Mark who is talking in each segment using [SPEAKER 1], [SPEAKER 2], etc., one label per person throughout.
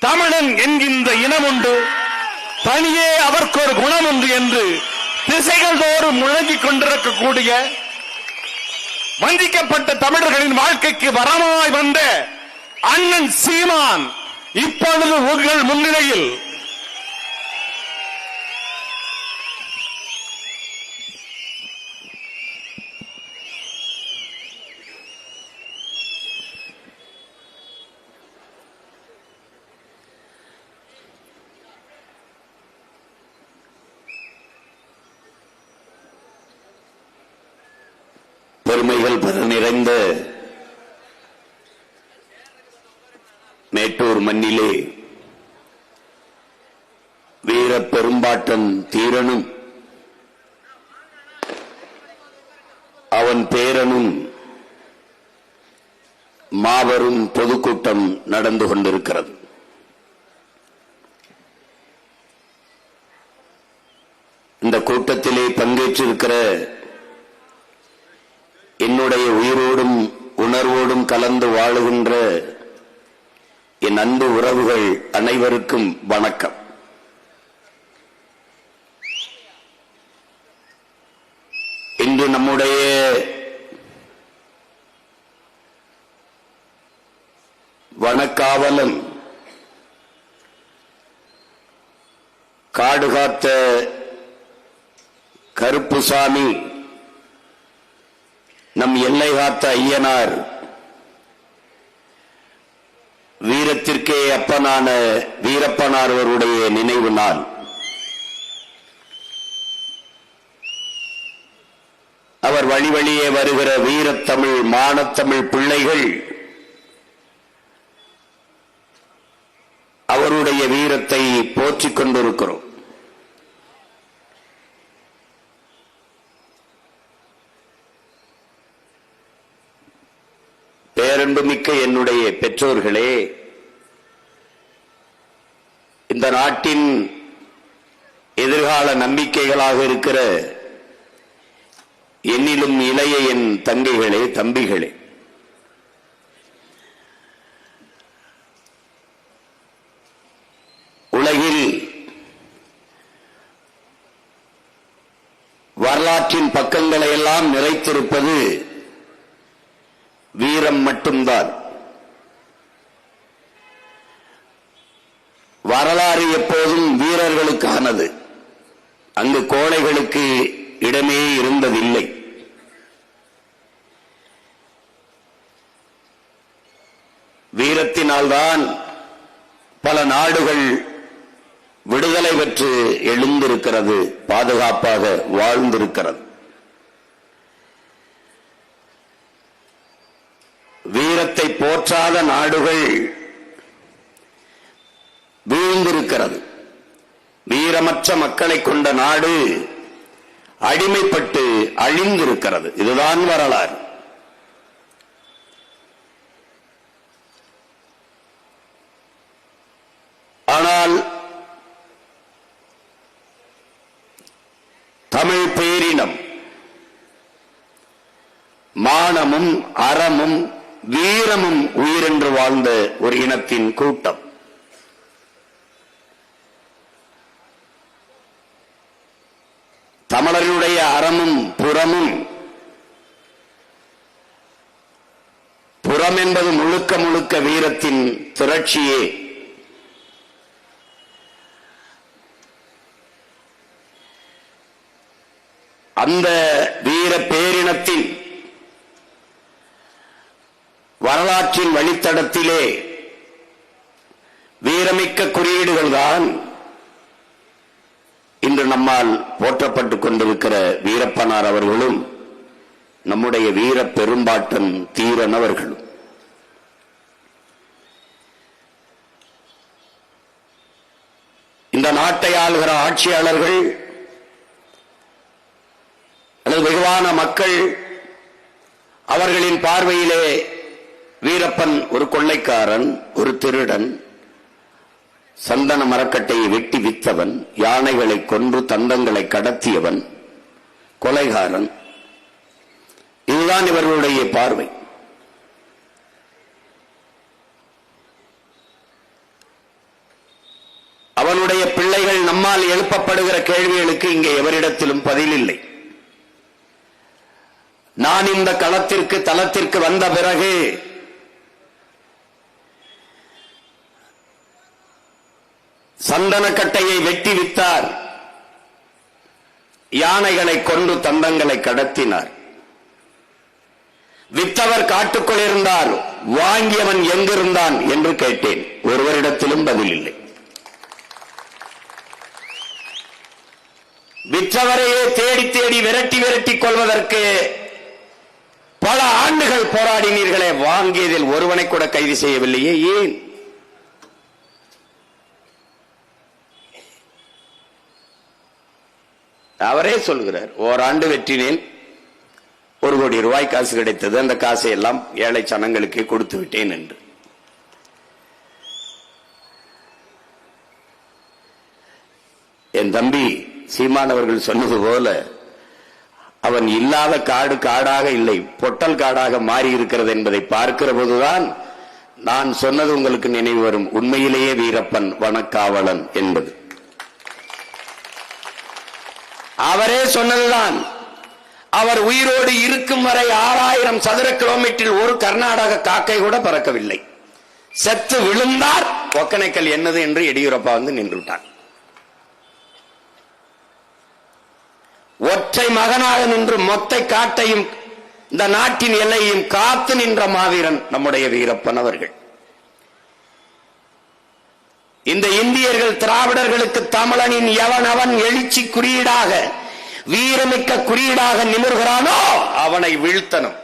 [SPEAKER 1] தமிழன் என்கின்ற இனம் உண்டு, தனியே அவருக்கு ஒரு குணம் உண்டு என்று திசைகள் தோறும் முழங்கிக் கொண்டிருக்கக்கூடிய வஞ்சிக்கப்பட்ட தமிழர்களின் வாழ்க்கைக்கு வரமாய் வந்த அண்ணன் சீமான் இப்பொழுது உங்கள் முன்னிலையில்
[SPEAKER 2] பெருமைகள் பெற நிறைந்த மேட்டூர் மண்ணிலே வீர பெரும்பாட்டன் தீரனும் அவன் பேரனும் மாபெரும் பொதுக்கூட்டம் நடந்து கொண்டிருக்கிறது. இந்த கூட்டத்திலே பங்கேற்றிருக்கிற என்னுடைய உயிரோடும் உணர்வோடும் கலந்து வாழுகின்ற என் அன்பு உறவுகள் அனைவருக்கும் வணக்கம். இன்று நம்முடைய வனக்காவலன் காடுகாத்த கருப்புசாமி, நம் எல்லை காத்த ஐயனார், வீரத்திற்கே அப்பனான வீரப்பனார் அவருடைய நினைவு நாள். அவர் வழி வழியே வருகிற வீரத்தமிழ் மானத்தமிழ் பிள்ளைகள் அவருடைய வீரத்தை போற்றிக் கொண்டிருக்கிறோம். பேரன்புமிக்க என்னுடைய பெற்றோர்களே, இந்த நாட்டின் எதிர்கால நம்பிக்கைகளாக இருக்கிற என்னிலும் இளைய என் தங்கைகளே, தம்பிகளே, உலகில் வரலாற்றின் பக்கங்களை எல்லாம் நிறைத்திருப்பது வீரம் மட்டும்தான். வரலாறு எப்போதும் வீரர்களுக்கானது. அங்கு கோழைகளுக்கு இடமே இருந்ததில்லை. வீரத்தினால்தான் பல நாடுகள் விடுதலை பெற்று எழுந்திருக்கிறது, பாதுகாப்பாக வாழ்ந்திருக்கிறது. வீரத்தை போற்றாத நாடுகள் வீழ்ந்திருக்கிறது. வீரமற்ற மக்களை கொண்ட நாடு அடிமைப்பட்டு அழிந்திருக்கிறது. இதுதான் வரலாறு. ஆனால் தமிழ் பேரினம் மானமும் அறமும் வீரமும் உயிரென்று வாழ்ந்த ஒரு இனத்தின் கூட்டம். தமிழர்களுடைய அறமும் புறமும், புறம் என்பது முழுக்க முழுக்க வீரத்தின் திரட்சியே. அந்த வீர பேரினத்தின் வரலாற்றின் வழித்தடத்திலே வீரமிக்க குறியீடுகள் தான் இன்று நம்மால் போற்றப்பட்டுக் கொண்டிருக்கிற வீரப்பனார் அவர்களும் நம்முடைய வீர பெரும்பாட்டன் தீரன் அவர்களும். இந்த நாட்டை ஆளுகிற ஆட்சியாளர்கள் அல்லது வெகுவான மக்கள் அவர்களின் பார்வையிலே வீரப்பன் ஒரு கொள்ளைக்காரன், ஒரு திருடன், சந்தன மரக்கட்டையை வெட்டி வித்தவன், யானைகளை கொன்று தந்தங்களை கடத்தியவன், கொலைகாரன். இதுதான் இவர்களுடைய பார்வை. அவனுடைய பிள்ளைகள் நம்மால் எழுப்பப்படுகிற கேள்விகளுக்கு இங்கே எவரிடத்திலும் பதில் இல்லை. நான் இந்த களத்திற்கு தளத்திற்கு வந்த பிறகு சந்தனக்கட்டையை வெட்டி வித்தார், யானைகளை கொண்டு தந்தங்களை கடத்தினார். வித்தவர் காட்டுக்குள் இருந்தார், வாங்கியவன் எங்கிருந்தான் என்று கேட்டேன். ஒருவரிடத்திலும் பதில் இல்லை. விற்றவரையே தேடி தேடி விரட்டி விரட்டி கொள்வதற்கு பல ஆண்டுகள் போராடினீர்களே, வாங்கியதில் ஒருவனை கூட கைது செய்யவில்லையே, ஏன்? அவரே சொல்கிறார், ஓராண்டு வெற்றினேன், 1 கோடி ரூபாய் காசு கிடைத்தது, அந்த காசை எல்லாம் ஏழை சனங்களுக்கு கொடுத்து விட்டேன் என்று. என் தம்பி சீமானவர்கள் சொன்னது போல அவன் இல்லாத காடு காடாக இல்லை, பொட்டல் காடாக மாறி இருக்கிறது என்பதை பார்க்கிற போதுதான் நான் சொன்னது உங்களுக்கு நினைவு வரும். உண்மையிலேயே வீரப்பன் வனக்காவலன் என்பது அவரே சொன்னதுதான். அவர் உயிரோடு இருக்கும் வரை 6000 சதுர கிலோமீட்டரில் ஒரு கர்நாடக காக்கை கூட பறக்கவில்லை. செத்து விழுந்தார், ஒக்கனைக்கல் என்னது என்று எடியூரப்பா வந்து நின்றுவிட்டார். ஒற்றை மகனாக நின்று மொத்த காட்டையும் இந்த நாட்டின் எல்லையையும் காத்து நின்ற மாவீரன் நம்முடைய வீரப்பன் அவர்கள். இந்த இந்தியர்கள் திராவிடர்களுக்கு தமிழனின் எவனவன் எழுச்சி குறியீடாக வீரமிக்க குறியீடாக நிமிர்கிறானோ அவனை வீழ்த்தணும்.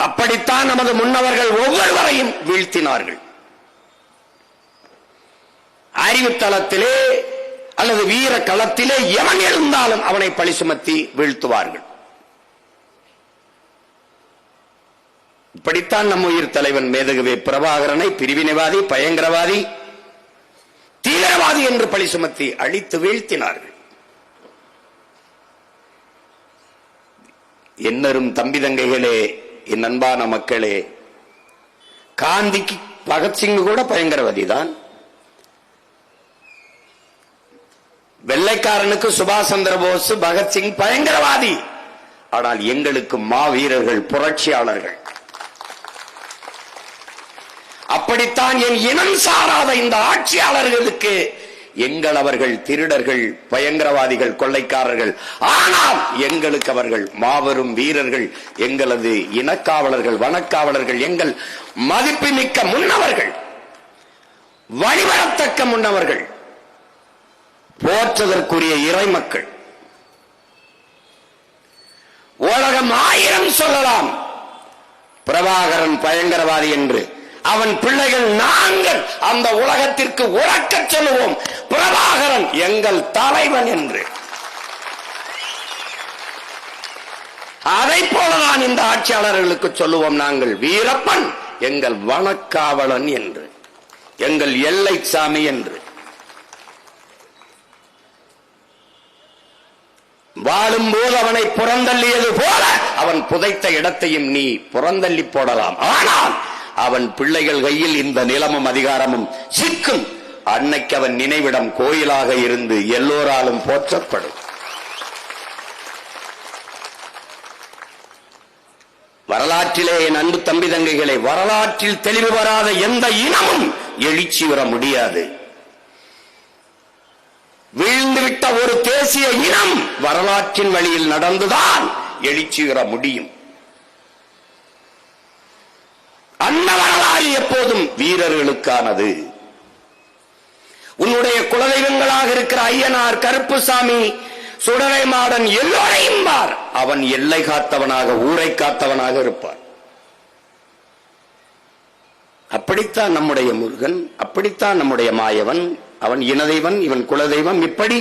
[SPEAKER 2] அப்படித்தான் நமது முன்னவர்கள் ஒவ்வொருவரையும் வீழ்த்தினார்கள். அறிவுத்தளத்திலே அல்லது வீர களத்திலே எவன் எழுந்தாலும் அவனை பழி சுமத்தி வீழ்த்துவார்கள். இப்படித்தான் நம் உயிர் தலைவன் மேதகவே பிரபாகரனை பிரிவினைவாதி, பயங்கரவாதி, தீவிரவாதி என்று பழி சுமத்தி அழித்து வீழ்த்தினார்கள். என்னரும் தம்பி தங்கைகளே, என் அன்பான மக்களே, காந்திக்கு பகத்சிங் கூட பயங்கரவாதி தான். வெள்ளைக்காரனுக்கு சுபாஷ் சந்திர போஸ், பகத்சிங் பயங்கரவாதி. ஆனால் எங்களுக்கு மாவீரர்கள், புரட்சியாளர்கள். அப்படித்தான் என் இனம் சாராத இந்த ஆட்சியாளர்களுக்கு எங்கள் அவர்கள் திருடர்கள், பயங்கரவாதிகள், கொள்ளைக்காரர்கள். ஆனால் எங்களுக்கு அவர்கள் மாபெரும் வீரர்கள், எங்களது இனக்காவலர்கள், வனக்காவலர்கள், எங்கள் மதிப்புமிக்க முன்னவர்கள், வழிபடத்தக்க முன்னவர்கள், போற்றுதற்குரிய இறைமக்கள். உலகம் 1000 சொல்லலாம் பிரபாகரன் பயங்கரவாதி என்று. அவன் பிள்ளைகள் நாங்கள் அந்த உலகத்திற்கு உறக்க சொல்லுவோம், பிரபாகரன் எங்கள் தலைவன் என்று. அதை போலதான் இந்த ஆட்சியாளர்களுக்கு சொல்லுவோம் நாங்கள், வீரப்பன் எங்கள் வனக்காவலன் என்று, எங்கள் எல்லை சாமி என்று. வாழும்போது அவனை புறந்தள்ளியது போல அவன் புதைத்த இடத்தையும் நீ புறந்தள்ளி போடலாம். ஆனால் அவன் பிள்ளைகள் கையில் இந்த நிலமும் அதிகாரமும் சிக்கும். அன்னைக்கு அவன் நினைவிடம் கோயிலாக இருந்து எல்லோராலும் போற்றப்படும். வரலாற்றிலே என் அன்பு தம்பி தங்கைகளை, வரலாற்றில் தெளிவு வராத எந்த இனமும் எழுச்சி வர முடியாது. வீழ்ந்துவிட்ட ஒரு தேசிய இனம் வரலாற்றின் வழியில் நடந்துதான் எழுச்சி வர முடியும். அந்த வரலாறு எப்போதும் வீரர்களுக்கானது. உன்னுடைய குலதெய்வங்களாக இருக்கிற ஐயனார், கருப்புசாமி, சுடலை மாடன் எல்லோரையும் பார், அவன் எல்லை காத்தவனாக, ஊரை காத்தவனாக இருப்பான். அப்படித்தான் நம்முடைய முருகன், அப்படித்தான் நம்முடைய மாயவன். அவன் இனதெய்வன், இவன் குலதெய்வம். இப்படி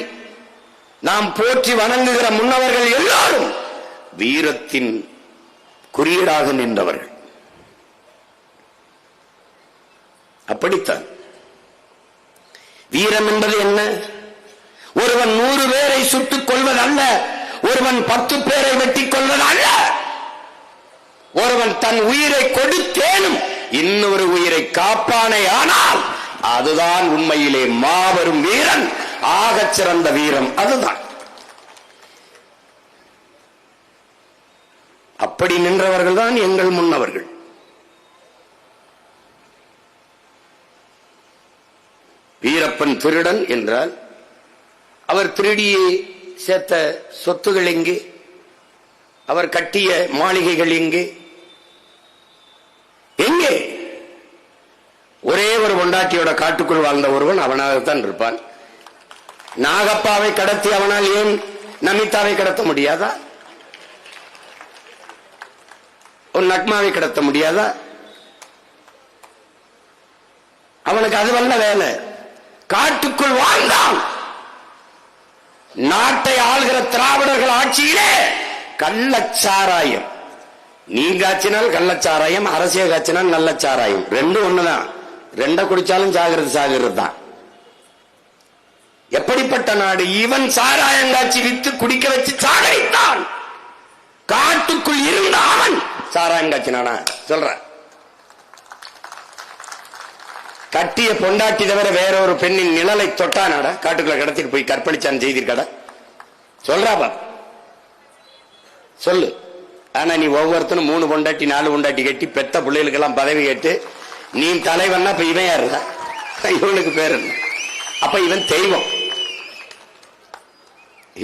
[SPEAKER 2] நாம் போற்றி வணங்குகிற முன்னவர்கள் எல்லாரும் வீரத்தின் குறியீடாக நின்றவர்கள். அப்படித்தான் வீரம் என்பது என்ன? ஒருவன் 100 பேரை சுட்டுக் கொள்வதல்ல, ஒருவன் 10 பேரை வெட்டிக் கொள்வதல்ல. ஒருவன் தன் உயிரை கொடுத்தேனும் இன்னொரு உயிரை காப்பானே ஆனால் அதுதான் உண்மையிலே மாபெரும் வீரன், ஆகச் சிறந்த வீரம் அதுதான். அப்படி நின்றவர்கள் தான் எங்கள் முன்னவர்கள். வீரப்பன் திருடன் என்றால் அவர் திருடியே சேர்த்த சொத்துகள் எங்கே? அவர் கட்டிய மாளிகைகள் எங்கே? எங்கே? ஒரே ஒரு பொண்டாட்டியோட காட்டுக்குள் வாழ்ந்த ஒருவன் அவனாகத்தான் இருப்பான். நாகப்பாவை கடத்தி அவனால் ஏன் நமிதாவை கடத்த முடியாதா? ஒரு நக்மாவை கடத்த முடியாதா? அவனுக்கு அது வல்ல வேலை. காட்டுக்குள் வாழ்ந்தான். நாட்டை ஆள்கிற திராவிடர்கள் ஆட்சியிலே கள்ளச்சாராயம், நீங்காச்சினால் கள்ளச்சாராயம், அரசியல் காய்ச்சினால் நல்ல சாராயம், ரெண்டும் ஒண்ணுதான். ரெண்ட குடிச்சாலும் சாகிறது தான். எப்படிப்பட்ட நாடு? இவன் சாராயம் காட்சி வித்து குடிக்க வச்சு சாகரித்தான். காட்டுக்குள் இருந்த அவன் சாராயம் காய்ச்சினானா? சொல்ற கட்டிய பொண்டாட்டி தவிர வேற ஒரு பெண்ணின் நிழலை தொட்டானாடா? காட்டுக்குள்ள கடத்திட்டு போய் கற்பழிச்சான் செய்திருக்காடா? சொல்றாப்பா சொல்லு. ஆனா நீ ஒவ்வொருத்தனும் 3 பொண்டாட்டி 4 பொண்டாட்டி கட்டி பெத்த பிள்ளைகளுக்கெல்லாம் பதவி கேட்டு நீ தலைவன்னா இப்ப இவன் யாருடா? இவனுக்கு பேர் என்ன? அப்ப இவன் தெய்வம்.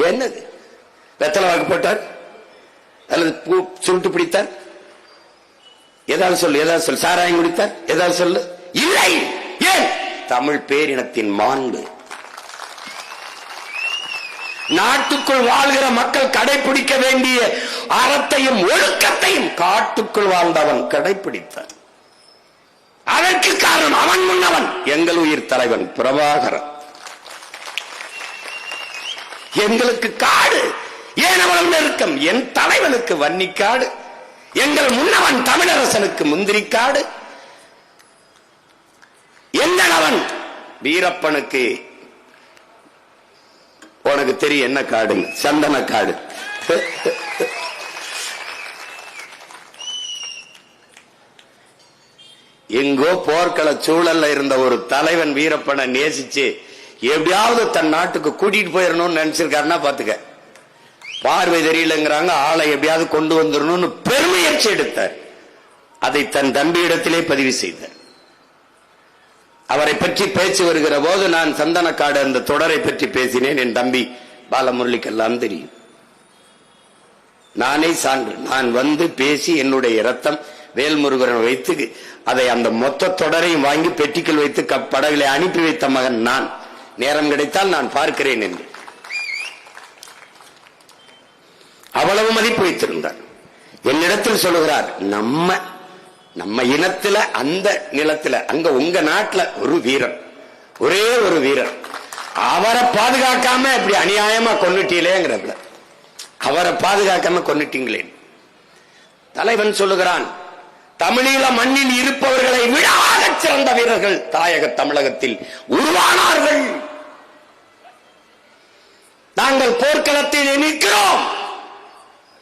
[SPEAKER 2] என்னது? வெத்தலை வாக்கு போட்டார் அல்லது பூ சுருட்டு பிடித்தார்? ஏதாவது சொல்லு, ஏதாவது சொல்லு. சாராயம் குடித்தார்? ஏதாவது சொல்லு. இல்லை. ஏன்? தமிழ் பேரினத்தின் மாண்பு. நாட்டுக்குள் வாழ்கிற மக்கள் கடைபிடிக்க வேண்டிய அறத்தையும் ஒழுக்கத்தையும் காட்டுக்குள் வாழ்ந்தவன் கடைபிடித்தான். அதற்கு காரணம் அவன் முன்னவன் எங்கள் உயிர் தலைவன் பிரபாகரன். எங்களுக்கு காடு ஏன் அவ்வளவு நெருக்கம்? என் தலைவனுக்கு வன்னிக்காடு, எங்கள் முன்னவன் தமிழரசனுக்கு முந்திரிக்காடு, எங்களவன் வீரப்பனுக்கு உனக்கு தெரியும் என்ன காடு? சந்தன காடு. எங்கோ போர்க்கள சூழல்ல இருந்த ஒரு தலைவன் வீரப்பனை நேசிச்சு எப்படியாவது தன் நாட்டுக்கு கூட்டிட்டு போயிடணும்னு நினைச்சிருக்காருன்னா பாத்துக்க. பார்வை தெரியலங்கிறாங்க, ஆளை எப்படியாவது கொண்டு வந்துடணும்னு பெருமுயற்சி எடுத்தார். அதை தன் தம்பியிடத்திலே பதிவு செய்தார். அவரை பற்றி பேச்சு வருகிற போது நான் சந்தனக்காடு அந்த தொடரை பற்றி பேசினேன். என் தம்பி பாலமுரளிக்கெல்லாம் தெரியும். நானே சான்று. நான் வந்து பேசி என்னுடைய ரத்தம் வேல்முருகன் வைத்து அதை அந்த மொத்த தொடரையும் வாங்கி பெட்டிக்குள் வைத்து படகுகளை அனுப்பி வைத்த மகன் நான். நேரம் கிடைத்தால் நான் பார்க்கிறேன் என்று அவ்வளவு மதிப்பு வைத்திருந்தார். என்னிடத்தில் சொல்லுகிறார், நம்ம இனத்துல அந்த நிலத்துல அங்க உங்க நாட்டுல ஒரு வீரன், ஒரே ஒரு வீரன், அவரை பாதுகாக்காம இப்படி அநியாயமா கொன்னுட்டீங்களேங்கிறதுல, அவரை பாதுகாக்காம கொன்னுட்டீங்களே. தலைவன் சொல்லுகிறான், தமிழீழ மண்ணில் இருப்பவர்களை விட ஆகச் சிறந்த வீரர்கள் தாயக தமிழகத்தில் உருவானார்கள். நாங்கள் போர்க்களத்தில் நிற்கிறோம்.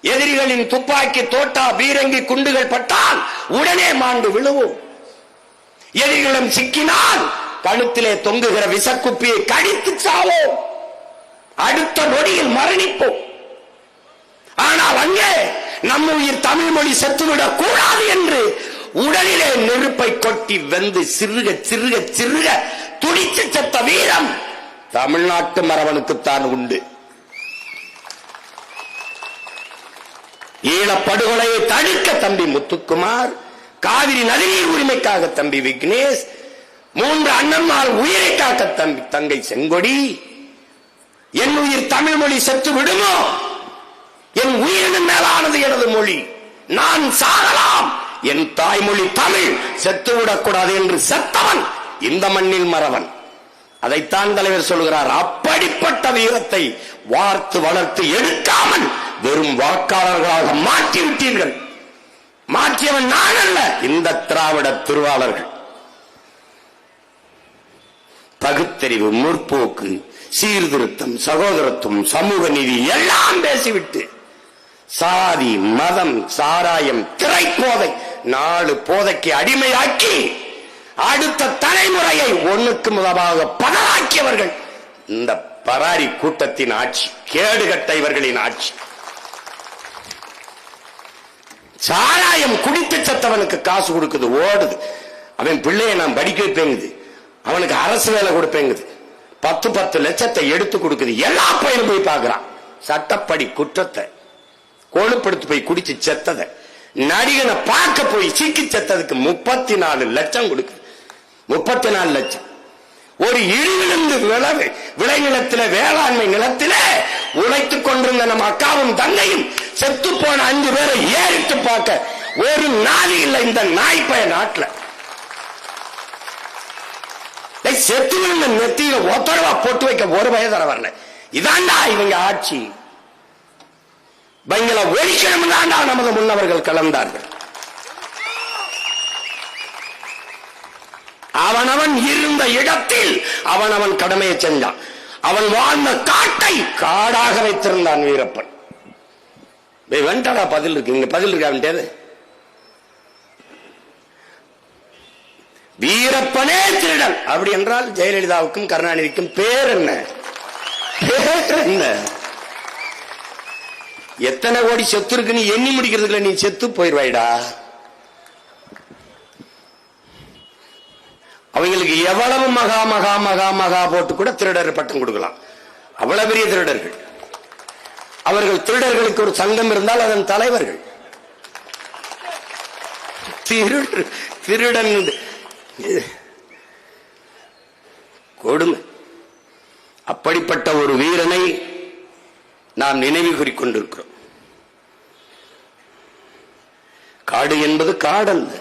[SPEAKER 2] எதிரிகளின் துப்பாக்கி, தோட்டா, பீரங்கி குண்டுகள் பட்டால் உடனே மாண்டு விழுவோம். எதிரிகளும் சிக்கினால் கழுத்திலே தொங்குகிற விசக்குப்பியை கடித்து சாவோம். அடுத்த நொடியில் மரணிப்போம். ஆனால் அங்கே நம்ம உயிர் தமிழ் மொழி செத்துவிடக் கூடாது என்று உடலிலே நெருப்பை கொட்டி வெந்து சிறுக சிறுக சிறுக துடித்து செத்த வீரம் தமிழ்நாட்டு மரபனுக்குத்தான் உண்டு. ஈழப்படுகொலையை தடுக்க தம்பி முத்துக்குமார், காவிரி நதிநீர் உரிமைக்காக தம்பி விக்னேஷ், 3 அண்ணன்மார் உயிரை காக்க தம்பி தங்கை செங்கொடி. என் உயிர் தமிழ் மொழி செத்து விடுமோ? என் உயிரின் மேலானது எனது மொழி. நான் சாகலாம், என் தாய்மொழி தமிழ் செத்துவிடக்கூடாது என்று செத்தவன் இந்த மண்ணில் மறவன். அதைத்தான் தலைவர் சொல்கிறார். அப்படிப்பட்ட வீரத்தை வார்த்து வளர்த்து எடுக்காமல் வெறும் வாக்காளர்களாக மாற்றிவிட்டீர்கள். மாற்றியவன் நான் அல்ல, இந்த திராவிட திருவாளர்கள். பகுத்தறிவு, முற்போக்கு, சீர்திருத்தம், சகோதரத்துவம், சமூக நீதி எல்லாம் பேசிவிட்டு சாதி, மதம், சாராயம், திரைப்போதை 4 போதைக்கு அடிமையாக்கி அடுத்த தலைமுறையை ஒண்ணுக்கு முதலாக பதறாக்கியவர்கள் இந்த பராரி கூட்டத்தின் ஆட்சி, கேடுகட்ட இவர்களின் ஆட்சி. சாராயம் குடித்து செத்தவனுக்கு காசு கொடுக்குது, ஓடுது. அவன் பிள்ளைய நான் படிக்க வைப்பேங்குது, அவனுக்கு அரசு வேலை கொடுப்பேங்குது, 10 லட்சத்தை எடுத்து கொடுக்குது. எல்லா பையனும் போய் பார்க்கிறான். சட்டப்படி குற்றத்தை கொழுப்படுத்து போய் குடிச்சு செத்தத நடிகனை பார்க்க போய் சிக்கி செத்ததுக்கு 34 லட்சம் கொடுக்குது. 34 லட்சம். ஒரு இழிவிலிருந்து விளைநிலத்தில வேளாண்மை நிலத்தில உழைத்துக் கொண்டிருந்த நம்ம அக்காவும் தங்கையும் செத்து போன 5 பேரை ஏறிட்டு பார்க்க ஒரு நாதி இல்லை இந்த நாய்ப்பய நாட்டில். செத்து விழுந்த நெத்தியில ஒத்தரவா போட்டு வைக்க ஒரு வயதர வரல. இதாண்டா இவங்க ஆட்சி. இவங்களை ஒழிக்கணும் தாண்டா நமது முன்னவர்கள் கலந்தார்கள். அவனவன் இருந்த இடத்தில் அவனவன் கடமையை செஞ்சான். அவன் வாழ்ந்த காட்டை காடாக வைத்திருந்தான் வீரப்பன். வெண்டடா பதில் இருக்கு, இங்க பதில் இருக்கா? வீரப்பனே திருடன் அப்படி என்றால் ஜெயலலிதாவுக்கும் கருணாநிதிக்கும் பேர் என்ன? எத்தனை கோடி சொத்து இருக்குன்னு எண்ணி முடிக்கிறதுக்குள்ள நீ செத்து போயிருவாய்டா. அவங்களுக்கு எவ்வளவு மகா மகா மகா மகா போட்டு கூட திருடர் பட்டம் கொடுக்கலாம். அவ்வளவு பெரிய திருடர்கள். அவர்கள் திருடர்களுக்கு ஒரு சங்கம் இருந்தால் அதன் தலைவர்கள். திருடன் கொடுமை. அப்படிப்பட்ட ஒரு வீரனை நாம் நினைவு கூறிக்கொண்டிருக்கிறோம். காடு என்பது காடல்ல,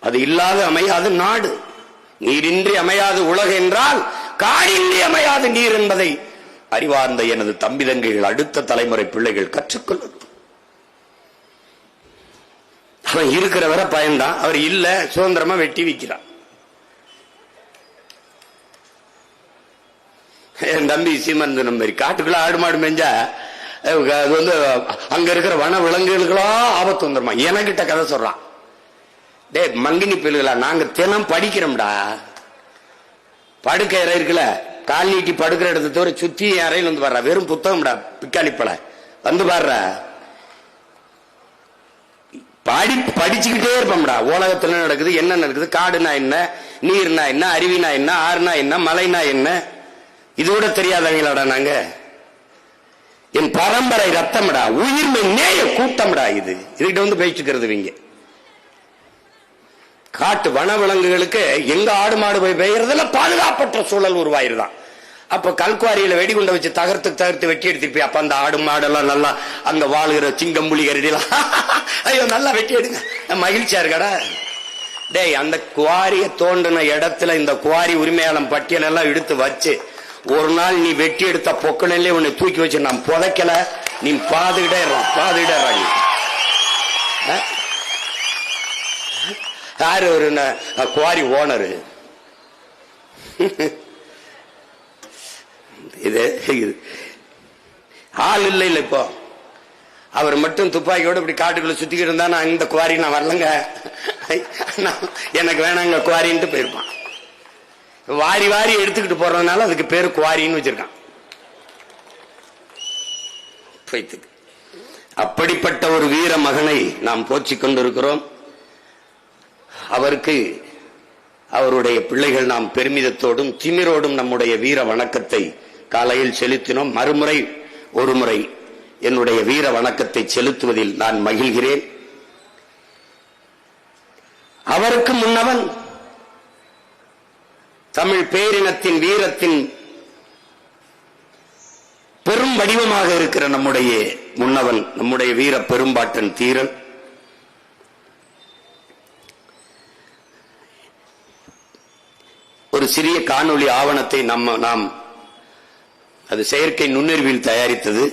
[SPEAKER 2] அது இல்லாத அமையாது நாடு. நீரின்றி அமையாது உலகு என்றால் காடின்றி அமையாது நீர் என்பதை அறிவார்ந்த எனது தம்பி தங்கைகள், அடுத்த தலைமுறை பிள்ளைகள் கற்றுக்கொள்ளணும். அவன் இருக்கிற வரை பயன்தான், அவர் இல்ல சுதந்திரமா வெட்டி விற்கிறான். என் தம்பி சீமன் மாதிரி காட்டுக்குள்ள ஆடு மாடு மேஞ்சா அது அங்க இருக்கிற வன விலங்குகளுக்கெல்லாம் ஆபத்து வந்துருமா. எனக்கிட்ட கதை சொல்றான். டே மங்கினி பிள்ளைகளா, நாங்க தினம் படிக்கிறோம்டா. படுக்கை அறை இருக்குல்ல, கால் நீட்டி படுக்கிற இடத்தை தவிர சுத்தி அறையில் வந்து பாடுறா. வெறும் புத்தகம்டா, பிக்காளிப்பழ வந்து பாடுற. படிச்சுக்கிட்டே இருப்போம்டா. உலகத்துல நடக்குது, என்ன நடக்குது, காடுனா என்ன, நீர்னா என்ன, அருவினா என்ன, ஆறுனா என்ன, மலைனா என்ன, இது கூட தெரியாதவங்களாடா நாங்க. என் பரம்பரை ரத்தம்டா, உயிர்மை நேய கூட்டம்டா. இதுகிட்ட வந்து பேசிக்கிறது இவங்க. காட்டு வனவிலங்குகளுக்கு எங்க ஆடு மாடு போய் பெய்யறதுல பாதுகாப்பற்ற சூழல் உருவாயிருதான். அப்ப கல்குவாரியில வெடிகுண்ட வச்சு தகர்த்து வெட்டி எடுத்துப்பி. அப்ப அந்த ஆடு மாடெல்லாம் நல்லா அங்க வாழுகிற சிங்கம் புலி கரடிலாம் ஐயோ நல்லா வெட்டி எடுங்க, மகிழ்ச்சியா இருக்கடா. டேய், அந்த குவாரியை தோண்டின இடத்துல இந்த குவாரி உரிமையாளன் பட்டியல் எல்லாம் எடுத்து வச்சு ஒரு நாள் நீ வெட்டி எடுத்த பொக்கலே உன்னை தூக்கி வச்சு நான் புதைக்கல, நீ பாதுகிட்டே நீ. யாரு ஒரு குவாரி ஓனரு? இது ஆள் இல்லை இல்ல. இப்போ அவர் மட்டும் துப்பாக்கியோட இப்படி காட்டுக்குள்ள சுத்திக்கிட்டு இருந்தா நான் இந்த குவாரி நான் வரலங்க, எனக்கு வேணாங்க குவாரின்ட்டு போயிருப்பான். வாரி வாரி எடுத்துக்கிட்டு போறதுனால அதுக்கு பேரு குவாரின்னு வச்சிருக்கான். அப்படிப்பட்ட ஒரு வீர மகனை நாம் போற்றிக் கொண்டிருக்கிறோம். அவருக்கு அவருடைய பிள்ளைகள் நாம் பெருமிதத்தோடும் திமிரோடும் நம்முடைய வீர வணக்கத்தை காலையில் செலுத்தினோம். மறுமுறை ஒரு முறை என்னுடைய வீர வணக்கத்தை செலுத்துவதில் நான் மகிழ்கிறேன். அவருக்கு முன்னவன் தமிழ் பேரினத்தின் வீரத்தின் பெரும் வடிவமாக இருக்கிற நம்முடைய முன்னவன், நம்முடைய வீர பெரும்பாட்டன் தீரன். ஒரு சிறிய காணொளி ஆவணத்தை நாம் அது செயற்கை நுண்ணறிவில் தயாரித்தது.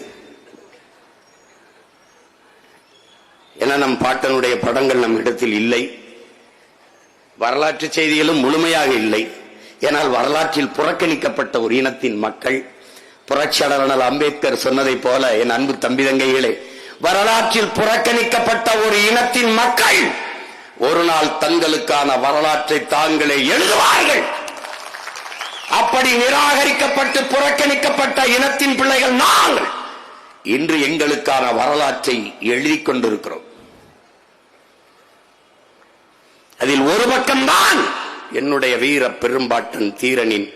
[SPEAKER 2] ஏன்னா நம் பாட்டனுடைய படங்கள் நம் இடத்தில் இல்லை, வரலாற்று செய்திகளும் முழுமையாக இல்லை. ஏனால் வரலாற்றில் புறக்கணிக்கப்பட்ட ஒரு இனத்தின் மக்கள். புரட்சியாளர் அம்பேத்கர் சொன்னதை போல, என் அன்பு தம்பி தங்கைகளே, வரலாற்றில் புறக்கணிக்கப்பட்ட ஒரு இனத்தின் மக்கள் ஒரு நாள் தங்களுக்கான வரலாற்றை தாங்களே எழுதுவார்கள். அப்படி நிராகரிக்கப்பட்டு புறக்கணிக்கப்பட்ட இனத்தின் பிள்ளைகள் நாங்கள் இன்று எங்களுக்கான வரலாற்றை எழுதிக் கொண்டிருக்கிறோம். அதில் ஒரு பக்கம்தான் என்னுடைய வீர பெரும்பாட்டன் தீரனின்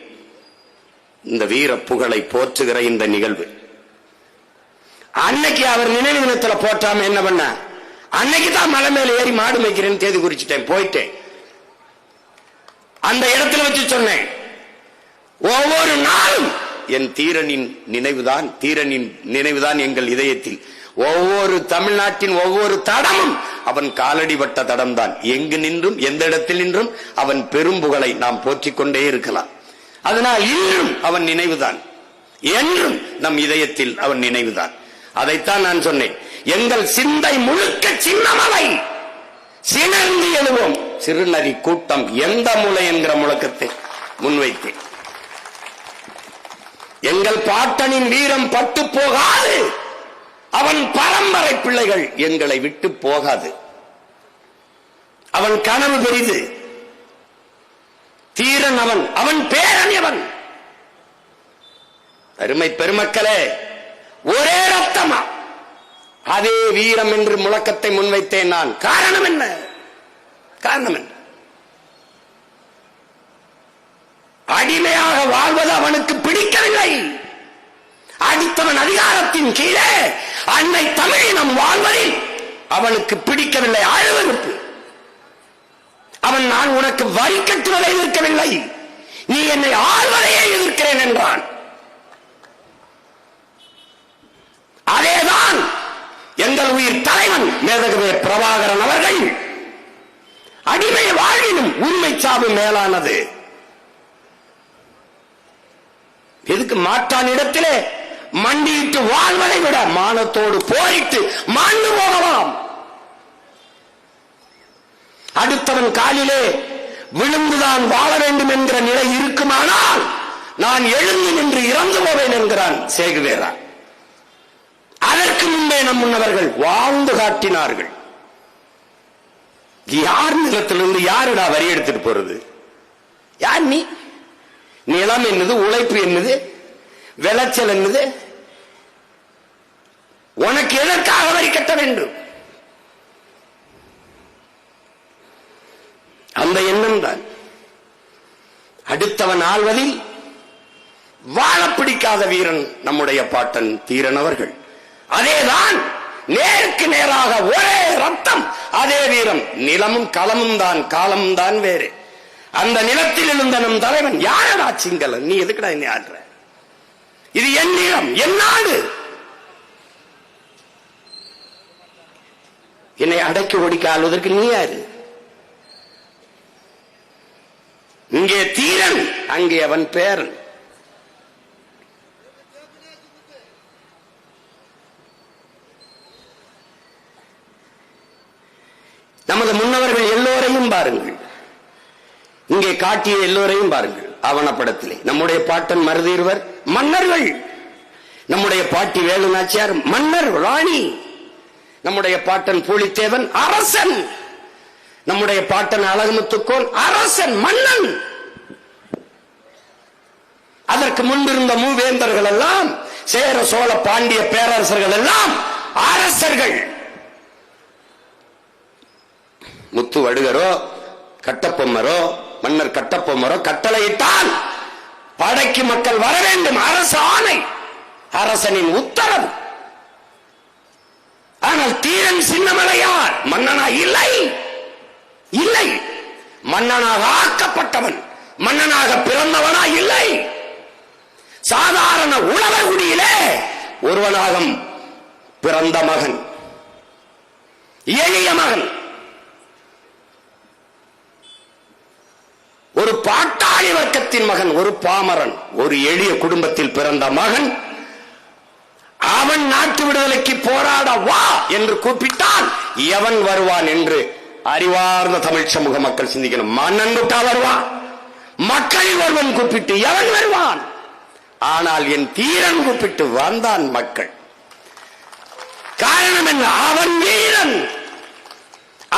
[SPEAKER 2] இந்த வீர புகழை போற்றுகிற இந்த நிகழ்வு. அன்னைக்கு அவர் நினைவு தினத்தில் போட்டாம என்ன பண்ண, அன்னைக்கு தான் மலை மேல ஏறி மாடு மேய்க்கிறேன்னு தேதி குறிச்சிட்டேன், போயிட்டேன். அந்த இடத்துல வச்சு சொன்னேன், ஒவ்வொரு நாளும் என் தீரனின் நினைவுதான் எங்கள் இதயத்தில். ஒவ்வொரு தமிழ்நாட்டின் ஒவ்வொரு தடமும் அவன் காலடிபட்ட தடம் தான். எங்கு நின்றும் எந்த இடத்தில் நின்றும் அவன் பெரும்புகழை நாம் போற்றிக் கொண்டே இருக்கலாம். அதனால் இன்றும் அவன் நினைவுதான், என்றும் நம் இதயத்தில் அவன் நினைவுதான். அதைத்தான் நான் சொன்னேன், எங்கள் சிந்தை முழுக்க சின்னமலை சினர்ந்து எழுவோம் சிறுநரி கூட்டம் எந்த மூலை என்கிற முழக்கத்தை முன்வைத்தேன். எங்கள் பாட்டனின் வீரம் பட்டு போகாது, அவன் பரம்பரை பிள்ளைகள் எங்களை விட்டு போகாது. அவன் கனவு பெரிது, தீரன் அவன் பேரன் அவன். அருமை பெருமக்களே, ஒரே ரத்தமா அதே வீரம் என்று முழக்கத்தை முன்வைத்தேன் நான். காரணம் என்ன? அடிமையாக வாழ்வது அவனுக்கு பிடிக்கவில்லை. அடித்தவன் அதிகாரத்தின் கீழே அன்னை தமிழினம் வாழ்வதில் அவனுக்கு பிடிக்கவில்லை. அழுவறுப்பு. அவன் நான் உனக்கு வரி கட்டுவதை எதிர்க்கவில்லை, நீ என்னை ஆள்வதையே எதிர்க்கிறேன் என்றான். அதேதான் எங்கள் உயிர் தலைவன் மேதகவே பிரபாகரன் அவர்கள். அடிமை வாழ்வினும் உரிமை சாவு மேலானது. எதுக்கு மாற்றான் இடத்திலே மண்டியிட்டு வாழ்வதை விட மானத்தோடு போரிட்டு மாண்டு போகலாம். அடுத்தவன் காலிலே விழுந்துதான் வாழ வேண்டும் என்கிற நிலை இருக்குமானால் நான் எழுந்து நின்று இறந்து போவேன் என்கிறான் சேகுவேரா. அதற்கு முன்பே நம் முன்னவர்கள் வாழ்ந்து காட்டினார்கள். யார் நிலத்திலிருந்து யாருடா வரி எடுத்துட்டு போறது? யார் நீ? நிலம் என்னது, உழைப்பு என்னது, விளைச்சல் என்னது? உனக்கு எதற்காக வரி கட்ட வேண்டும்? அந்த எண்ணம் தான். அடுத்தவன் ஆள்வதில் வாழ பிடிக்காத வீரன் நம்முடைய பாட்டன் தீரன் அவர்கள். அதேதான் நேருக்கு நேராக ஒரே ரத்தம், அதே வீரம். நிலமும் களமும் தான், காலமும் தான் வேறு. அந்த நிலத்தில் இருந்த நம் தலைவன் யாரடா சிங்களன்? நீ எதுக்குடா என்ன ஆடுற? இது என் நிலம், என் நாடு. என்னை அடக்கி ஒடிக்க ஆள்வதற்கு நீ யாரு? இங்கே தீரன், அங்கே அவன் பேரன். நமது முன்னவர்கள் எல்லோரையும் பாருங்கள், இங்கே காட்டிய எல்லோரையும் பாருங்கள். ஆவணப்படத்திலே நம்முடைய பாட்டன் மருதீர்வர் மன்னர்கள், நம்முடைய பாட்டி வேலு நாச்சியார் மன்னர் ராணி, நம்முடைய பாட்டன் பூலித்தேவன் அரசன், நம்முடைய பாட்டன் அழகுமுத்துக்கோன் அரசன் மன்னன். அதற்கு முன்பிருந்த மூவேந்தர்கள் எல்லாம், சேர சோழ பாண்டிய பேரரசர்கள் எல்லாம் அரசர்கள். முத்து வடுகரோ கட்டப்பொம்மரோ மன்னர் கட்டப்பொம்மரோ கட்டளையிட்டால் படைக்கு மக்கள் வர வேண்டும், அரசு ஆணை, அரசனின் உத்தரவு. ஆனால் தீரன் சின்னமலையார் மன்னனா? இல்லை, இல்லை. மன்னனாக ஆக்கப்பட்டவன், மன்னனாக பிறந்தவனா? இல்லை. சாதாரண உழவர் குடியிலே ஒருவனாக பிறந்த மகன், எளிய மகன், ஒரு பாட்டாளி வர்க்கத்தின் மகன், ஒரு பாமரன், ஒரு எளிய குடும்பத்தில் பிறந்த மகன். அவன் நாட்டு விடுதலைக்கு போராட வா என்று கூப்பிட்டால் எவன் வருவான் என்று அறிவார்ந்த தமிழ் சமூக மக்கள் சிந்திக்கணும். மன்னன் விட்டா வருவான், மக்களில் ஒருவன் கூப்பிட்டு எவன் வருவான்? ஆனால் என் தீரன் கூப்பிட்டு வந்தான் மக்கள். காரணம் என்ன? அவன் வீரன்,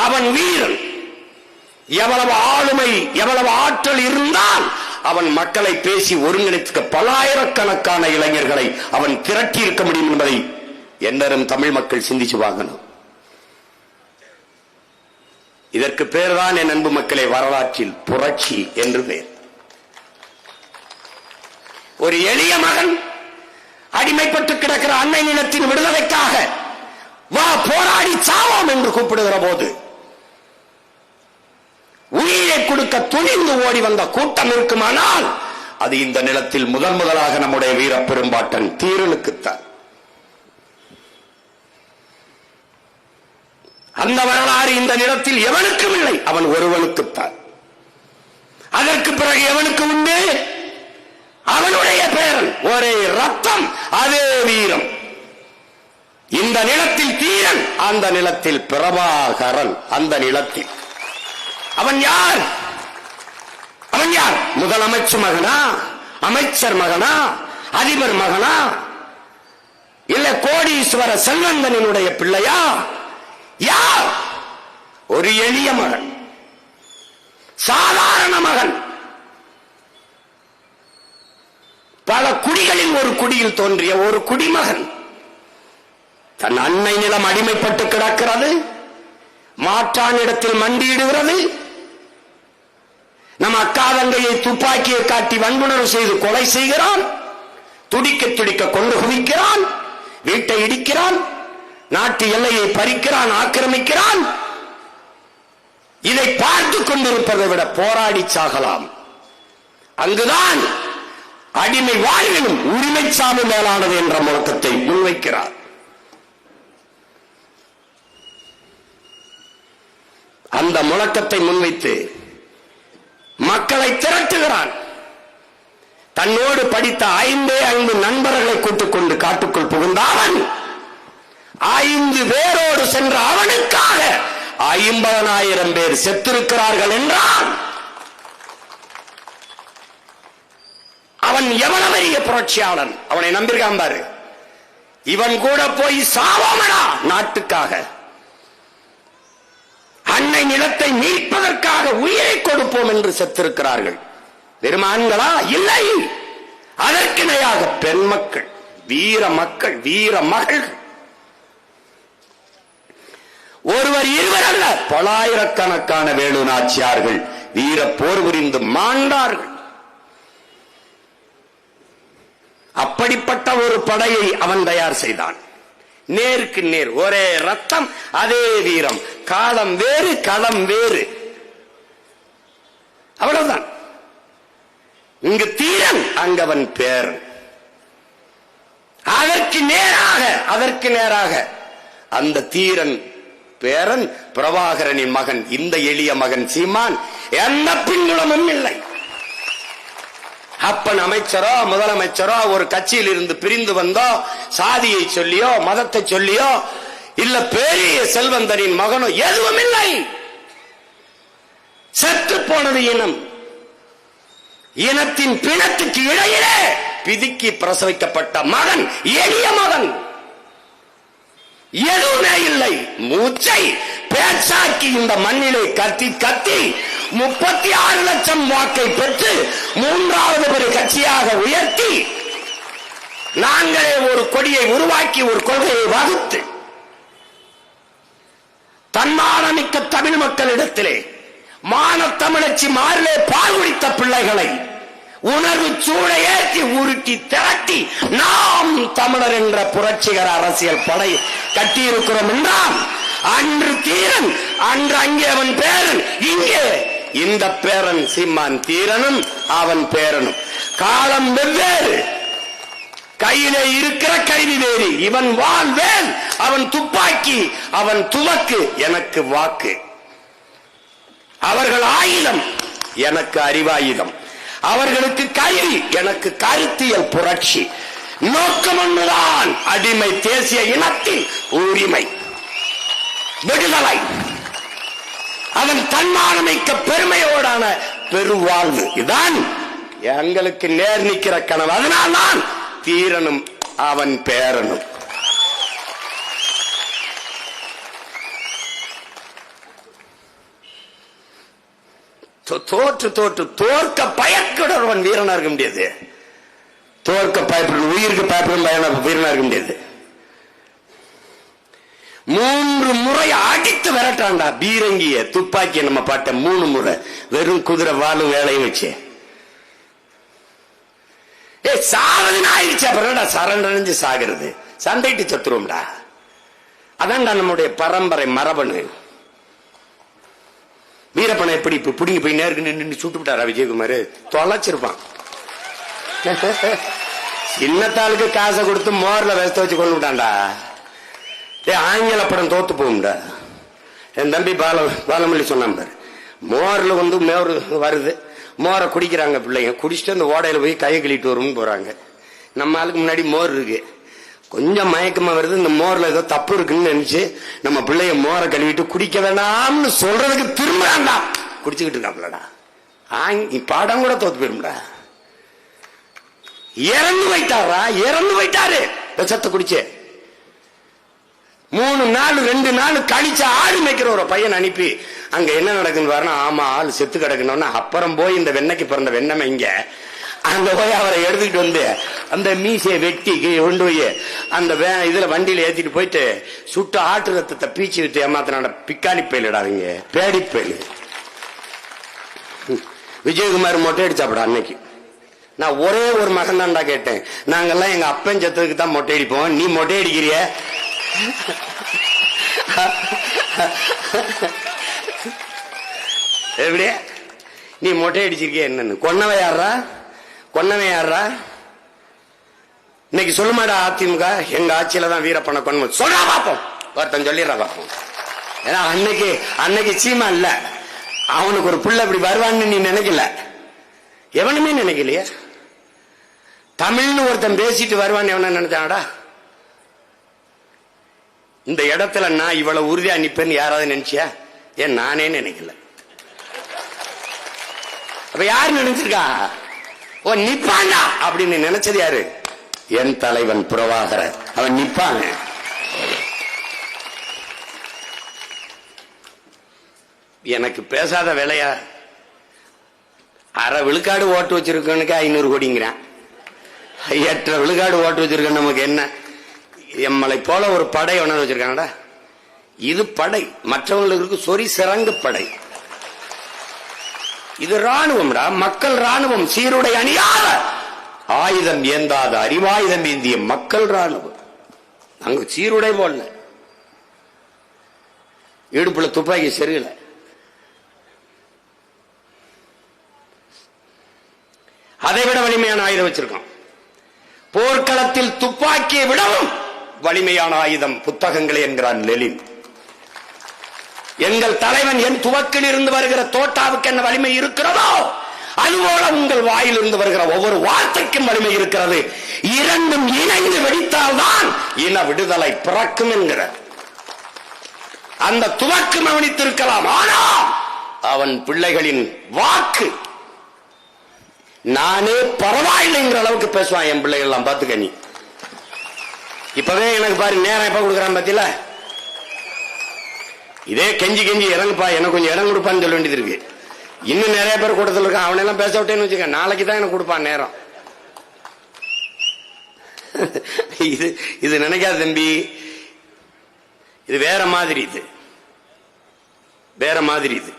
[SPEAKER 2] அவன் வீரன். எவ்வளவு ஆளுமை, எவ்வளவு ஆற்றல் இருந்தால் அவன் மக்களை பேசி ஒருங்கிணைக்க பல்லாயிரக்கணக்கான இளைஞர்களை அவன் திரட்டி இருக்க முடியும் என்பதை என்னரும் தமிழ் மக்கள் சிந்திச்சு வாங்கணும். இதற்கு பேர்தான் என் அன்பு மக்களை வரலாற்றில் புரட்சி என்று பெயர். ஒரு எளிய மகன் அடிமைப்பட்டு கிடக்கிற அன்னை நிலத்தின் விடுதலைக்காக வா போராடி சாவோம் என்று கூப்பிடுகிற போது உயிரை கொடுக்க துணிந்து ஓடி வந்த கூட்டம் இருக்குமானால் அது இந்த நிலத்தில் முதலாக நம்முடைய வீர பெரும்பாட்டன் தீரனுக்குத்தான். அந்த வரலாறு இந்த நிலத்தில் எவனுக்கும் இல்லை, அவன் ஒருவனுக்குத்தான். அதற்கு பிறகு எவனுக்கு உண்டு? அவனுடைய பேரன், ஒரே ரத்தம், அதே வீரம். இந்த நிலத்தில் தீரன், அந்த நிலத்தில் பிரபாகரன். அந்த நிலத்தில் அவன் யார்? அவன் யார்? முதலமைச்சர் மகனா, அமைச்சர் மகனா, அதிபர் மகனா, இல்ல கோடீஸ்வர செல்வந்தனினுடைய பிள்ளையா? யார்? ஒரு எளிய மகன், சாதாரண மகன். பல குடிகளில் ஒரு குடியில் தோன்றிய ஒரு குடிமகன். தன் அன்னை நிலம் அடிமைப்பட்டு கிடக்கிறது, மாற்றானிடத்தில் மண்டியிடுகிறது. நம் அக்கா தங்கையை துப்பாக்கியை காட்டி வன்புணர்வு செய்து கொலை செய்கிறான், துடிக்க துடிக்க கொண்டு குவிக்கிறான், வீட்டை இடிக்கிறான், நாட்டு எல்லையை பறிக்கிறான், ஆக்கிரமிக்கிறான். இதை பார்த்து கொண்டிருப்பதை விட போராடி சாகலாம். அங்குதான் அடிமை வாழ்விலும் உரிமை சாவு மேலானது என்ற முழக்கத்தை முன்வைக்கிறார். அந்த முழக்கத்தை முன்வைத்து மக்களை திரட்டுகிறான். தன்னோடு படித்த 5 நண்பர்களை கூட்டுக் கொண்டு காட்டுக்குள் புகுந்தான். 5 பேரோடு சென்ற அவனுக்காக 50,000 பேர் செத்திருக்கிறார்கள் என்றால் அவன் எவ்வளவு பெரிய புரட்சியாளன். அவனை நம்பியிருக்கான் பாரு. இவன் கூட போய் சாவோமடா நாட்டுக்காக, அன்னை நிலத்தை மீட்பதற்காக உயிரை கொடுப்போம் என்று செத்திருக்கிறார்கள். பெருமான்களா? இல்லை. அதற்கு இணையாக பெண் மக்கள், வீர மக்கள், வீர மகள். ஒருவர் இருவர் அல்ல, பல்லாயிரக்கணக்கான வேலு நாச்சியார்கள் வீர போர் புரிந்து மாண்டார்கள். அப்படிப்பட்ட ஒரு படையை அவன் தயார் செய்தான். நேருக்கு நேர், ஒரே ரத்தம், அதே வீரம். காலம் வேறு, களம் வேறு. அவ்வளவுதான். இங்கு தீரன், அங்கவன் பேரன். அதற்கு நேராக அந்த தீரன் பேரன் பிரபாகரனின் மகன், இந்த எளிய மகன் சீமான். எந்த பின்புலமும் இல்லை. அப்பன் அமைச்சரோ முதலமைச்சரோ ஒரு கட்சியில் இருந்து பிரிந்து வந்தோ, சாதியை சொல்லியோ மதத்தை சொல்லியோ, இல்ல பெரிய செல்வந்தரின் மகனோ எதுவும் இல்லை. செத்து போனது இனம். இனத்தின் பிணத்துக்கு இடையிலே பிதுக்கி பிரசவிக்கப்பட்ட மகன், எளிய மகன். எதுவுமே இல்லை. மூச்சை பேச்சாக்கி இந்த மண்ணிலே கத்தி கத்தி 36 லட்சம் வாக்கை பெற்று 3வது பெரிய கட்சியாக உயர்த்தி நாங்களே ஒரு கொடியை உருவாக்கி ஒரு கொள்கையை வகுத்து தன்மானமிக்க தமிழ் மக்களிடத்திலே மானத்தமிழச்சி மாறிலே பால் குடித்த பிள்ளைகளை உணர்வு சூளை ஏற்றி உருட்டி திரட்டி நாம் தமிழர் என்ற புரட்சிகர அரசியல் படை கட்டியிருக்கிறோம் என்றால், அன்று தீரன், அன்று அங்கே அவன் பேரன், இங்கே இந்த பேரன் சீமான் தீரனும் அவன் பேரனும். காலம் வெவ்வேறு, கையிலே இருக்கிற கைதி வேறு. இவன் வாள் வேல், அவன் துப்பாக்கி, அவன் துவக்கு, எனக்கு வாக்கு. அவர்கள் ஆயுதம், எனக்கு அறிவாயுதம். அவர்களுக்கு கல்வி, எனக்கு கருத்தியல் புரட்சி. நோக்கம் ஒன்றுதான், அடிமை தேசிய இனத்தின் உரிமை, விடுதலை. அவன் தன்மானமிக்க பெருமையோடான பெருவாழ்வு. இதுதான் எங்களுக்கு நேர் நிற்கிற கனவு. அதனால்தான் தீரனும் அவன் பேரனும். தோற்று தோற்று தோற்க பயப்படுறவன் வீரனா இருக்க முடியாது. தோற்க பயப்படும் உயிருக்கு பயப்படும் வீரனா இருக்க முடியாது. 3 முறை அடித்து விரட்டான்டா பீரங்கிய துப்பாக்கிய நம்ம பாட்ட 3 முறை வெறும் குதிரை வாழும் வேலையும் வச்சு. சாவதுன்னு ஆயிடுச்சு. அப்புறம் சரண்டறிஞ்சு சாகிறது, சண்டைட்டு சத்துருவோம்டா. அதான்டா நம்முடைய பரம்பரை மரபணு. வீரப்பனை எப்படி இப்ப புடிங்கி போய் நேருக்கு நின்று சுட்டு விட்டாரா விஜயகுமார்? தொலைச்சிருப்பான். சின்னத்தாளுக்கு காசை கொடுத்து மோர்ல வெஸ்த வச்சு கொண்டு விட்டான்டா. ஆங்கில படம் தோத்து போகும்டா. என் தம்பி பாலமல்லி சொன்னான் பாரு, மோர்ல மோர் வருது, மோரை குடிக்கிறாங்க பிள்ளைங்க, குடிச்சிட்டு அந்த ஓடையில போய் கையை கழிட்டு வரும்னு போறாங்க. நம்ம ஆளுக்கு முன்னாடி மோர் இருக்கு, கொஞ்சம் மயக்கமா வருது, இந்த மோர்ல ஏதோ தப்பு இருக்குன்னு நினைச்சு நம்ம பிள்ளைய மோரை கழுவிட்டு குடிக்க வேணாம்னு சொல்றதுக்கு திரும்புறாண்டா. குடிச்சுக்கிட்டு இருக்காப்லடா. பாடம் கூட தோத்து போயிரும்டா. இறந்து போயிட்டாரா, இறந்து போயிட்டாரு விஷத்தை குடிச்சு. 3 நாள் 2 நாள் கழிச்சு ஆடு மேய்க்கிற ஒரு பையன் அனுப்பி அங்க என்ன நடக்குன்னு பாருன்னா, ஆமா ஆள் செத்து கிடக்கணும்னா அப்புறம் போய் இந்த வெண்ணைக்கு பிறந்த வெண்ணமை இங்க அங்க போய் அவரை எடுத்துக்கிட்டு வந்து அந்த மீசையை வெட்டி கொண்டு போய் அந்த இதுல வண்டியில ஏத்திட்டு போயிட்டு சுட்டு ஆட்டு ரத்தத்தை பீச்சு விட்டு ஏமாத்தினாட. பிக்காளி பயிலிடாதீங்க, பேடி பயிலு. விஜயகுமார் மொட்டை அடிச்சாப்படா அன்னைக்கு. நான் ஒரே ஒரு மகன் தான்டா கேட்டேன். நாங்கெல்லாம் எங்க அப்பன் சத்துக்கு தான் மொட்டை அடிப்போம், நீ மொட்டை அடிக்கிறிய? எப்படியே நீ மொட்டை அடிச்சிருக்கிய என்னன்னு? கொன்னவன் யாரா? கொன்னவன் யாரா? இன்னைக்கு சொல்லுமாடா அதிமுக எங்க ஆட்சியில தான் வீரப்பனை கொன்ன சொல்றா பாப்போம், ஒருத்தன் சொல்லிடுறா பாப்போம். ஏன்னா அன்னைக்கு சீமா இல்ல, அவனுக்கு ஒரு புள்ள இப்படி வருவான்னு நீ நினைக்கல, எவனுமே நினைக்கலையே. தமிழ்னு ஒருத்தன் பேசிட்டு வருவான்னு எவன நினைச்சாடா? இந்த இடத்துல நான் இவ்வளவு உறுதியா நிப்பேன்னு யாராவது நினைச்சியா? ஏன் நானே நினைக்கல. அப்ப யாரு நினைச்சிருக்கா? ஓ நிப்பாண்டா அப்படின்னு நினைச்சது யாரு? என் தலைவன் பிரபாகரன். அவன் நிப்பாங்க. எனக்கு பேசாத வேலையா? அரை விழுக்காடு ஓட்டு வச்சிருக்கனுக்கு 500 கோடிங்கிறான். 8 விழுக்காடு ஓட்டு வச்சிருக்க நமக்கு என்ன? எம்மலை போல ஒரு படை ஒன்று வச்சிருக்காங்கடா. இது படை, மற்றவங்களுக்கு சொறி சிறங்கு படை. இது ராணுவம்டா, மக்கள் ராணுவம். சீருடை அணியாத, ஆயுதம் ஏந்தாத, அறிவாயுதம் ஏந்திய மக்கள் ராணுவம். அங்க சீருடை போடல, இடுப்புல துப்பாக்கி சரியில்லை. அதை விட வலிமையான ஆயுதம் வச்சிருக்கோம். போர்க்களத்தில் துப்பாக்கியை விடவும் வலிமையான ஆயுதம் புத்தகங்களே என்கிறான் லெனின். எங்கள் தலைவன் என் துவக்கில் இருந்து வருகிற தோட்டாவுக்கு என்ன வலிமை இருக்கிறதோ அதுபோல உங்கள் வாயில் இருந்து வருகிற ஒவ்வொரு வார்த்தைக்கும் வலிமை இருக்கிறது. இரண்டும் இணைந்து வெடித்தால்தான் இன விடுதலை பிறக்கும் என்கிற அந்த துவக்கம் கவனித்திருக்கலாம். ஆனால் அவன் பிள்ளைகளின் வாக்கு நானே பரவாயில்லைங்கிற அளவுக்கு பேசுவான். என் பிள்ளைகள் எல்லாம் பாத்துக்க. நீ இப்பவே எனக்கு பாரு நேரம் எப்ப கொடுக்குறான் பாத்தீங்களா? இதே கெஞ்சி இறங்குப்பா, எனக்கு கொஞ்சம் இடம் கொடுப்பான்னு சொல்ல வேண்டியது இருக்கு. இன்னும் நிறைய பேர் கூட்டத்தில் இருக்கான். அவனெல்லாம் பேச விட்டேன்னு வச்சுக்க, நாளைக்கு தான் எனக்கு கொடுப்பான் நேரம். இது நினைக்காத தம்பி, இது வேற மாதிரி. இது வேற மாதிரி. இது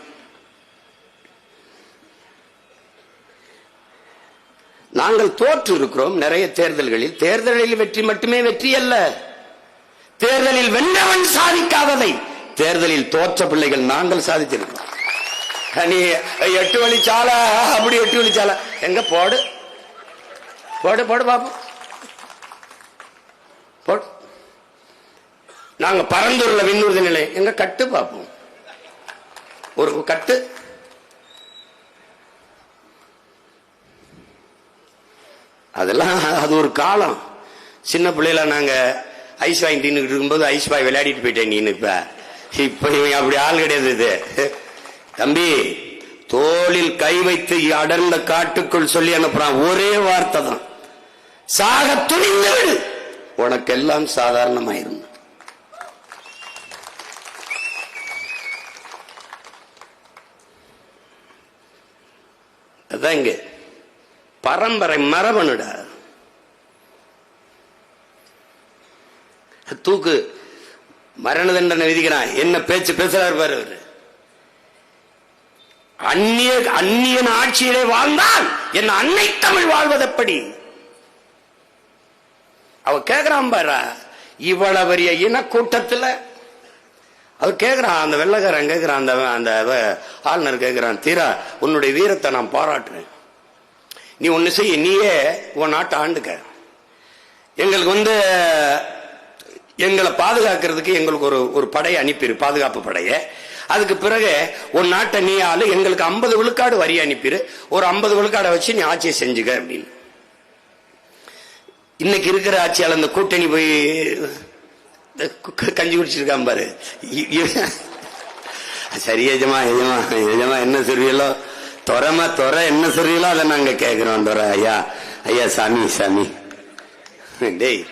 [SPEAKER 2] நாங்கள் தோற்று இருக்கிறோம் நிறைய தேர்தல்களில். தேர்தலில் வெற்றி மட்டுமே வெற்றி அல்ல, தேர்தலில் வென்றவன் சாதிக்காததை தேர்தலில் தோற்ற பிள்ளைகள் நாங்கள் சாதித்திருக்கிறோம். நீ 8 வழிச்சாலை அப்படி 8 வழிச்சாலை எங்க போடு போடு போடு பாப்போம் போடு. நாங்க பரந்தூர்ல விண்ணூர்தி நிலை எங்க கட்டு பார்ப்போம், ஒரு கட்டு. அதெல்லாம் அது ஒரு காலம். சின்ன பிள்ளைல நாங்க ஐஸ் வாங்கி தின்னுக்கிட்டு இருக்கும்போது ஐஸ் பாய் விளையாடிட்டு போயிட்டேன் நீ. இப்ப அப்படி ஆள் கிடையாது. இது தம்பி தோளில் கை வைத்து அடர்ந்த காட்டுக்குள் சொல்லி அனுப்புறான் ஒரே வார்த்தை தான், சாக துணிந்து விடு, உனக்கெல்லாம் சாதாரணமாயிரும். அதான் இங்க பரம்பரை மரபணுடா. தூக்கு மரண தண்டனை விதிக்கிறான். என்ன பேச்சு பேசுறாரு பாரு அவரு. அந்நியன் ஆட்சியிலே வாழ்ந்தால் என் அன்னை தமிழ் வாழ்வதெப்படி? அவ கேக்குறான் பாரா, இவ்வளவு பெரிய இனக்கூட்டத்துல அவர் கேட்கிறான். அந்த வெள்ளக்காரன் கேட்கிறான், அந்த ஆளுநர் கேட்கிறான், தீரா உன்னுடைய வீரத்தை நான் பாராட்டுறேன், நீ ஒண்ணு செய்ய, நீயே உன் நாட்டை ஆண்டுக்க, எங்களுக்கு எங்களை பாதுகாக்கிறதுக்கு எங்களுக்கு ஒரு படையை அனுப்பிடு, பாதுகாப்பு படையை. அதுக்கு பிறகு ஒரு நாட்டை நீ ஆளு, எங்களுக்கு 50 விழுக்காடு வரி அனுப்பிடு, ஒரு 50 விழுக்காடை வச்சு நீ ஆட்சியை செஞ்சுக்க அப்படின்னு. இன்னைக்கு இருக்கிற ஆட்சியாளர் அந்த கூட்டணி போய் கஞ்சி குடிச்சிருக்கான் பாரு. சரி எஜமா எஜமா எஜமா என்ன சொல்றீங்களோ, தொற என்ன சொல்றீங்களோ அதை நாங்க கேட்கிறோம். தொற ஐயா ஐயா சாமி சாமி டேய்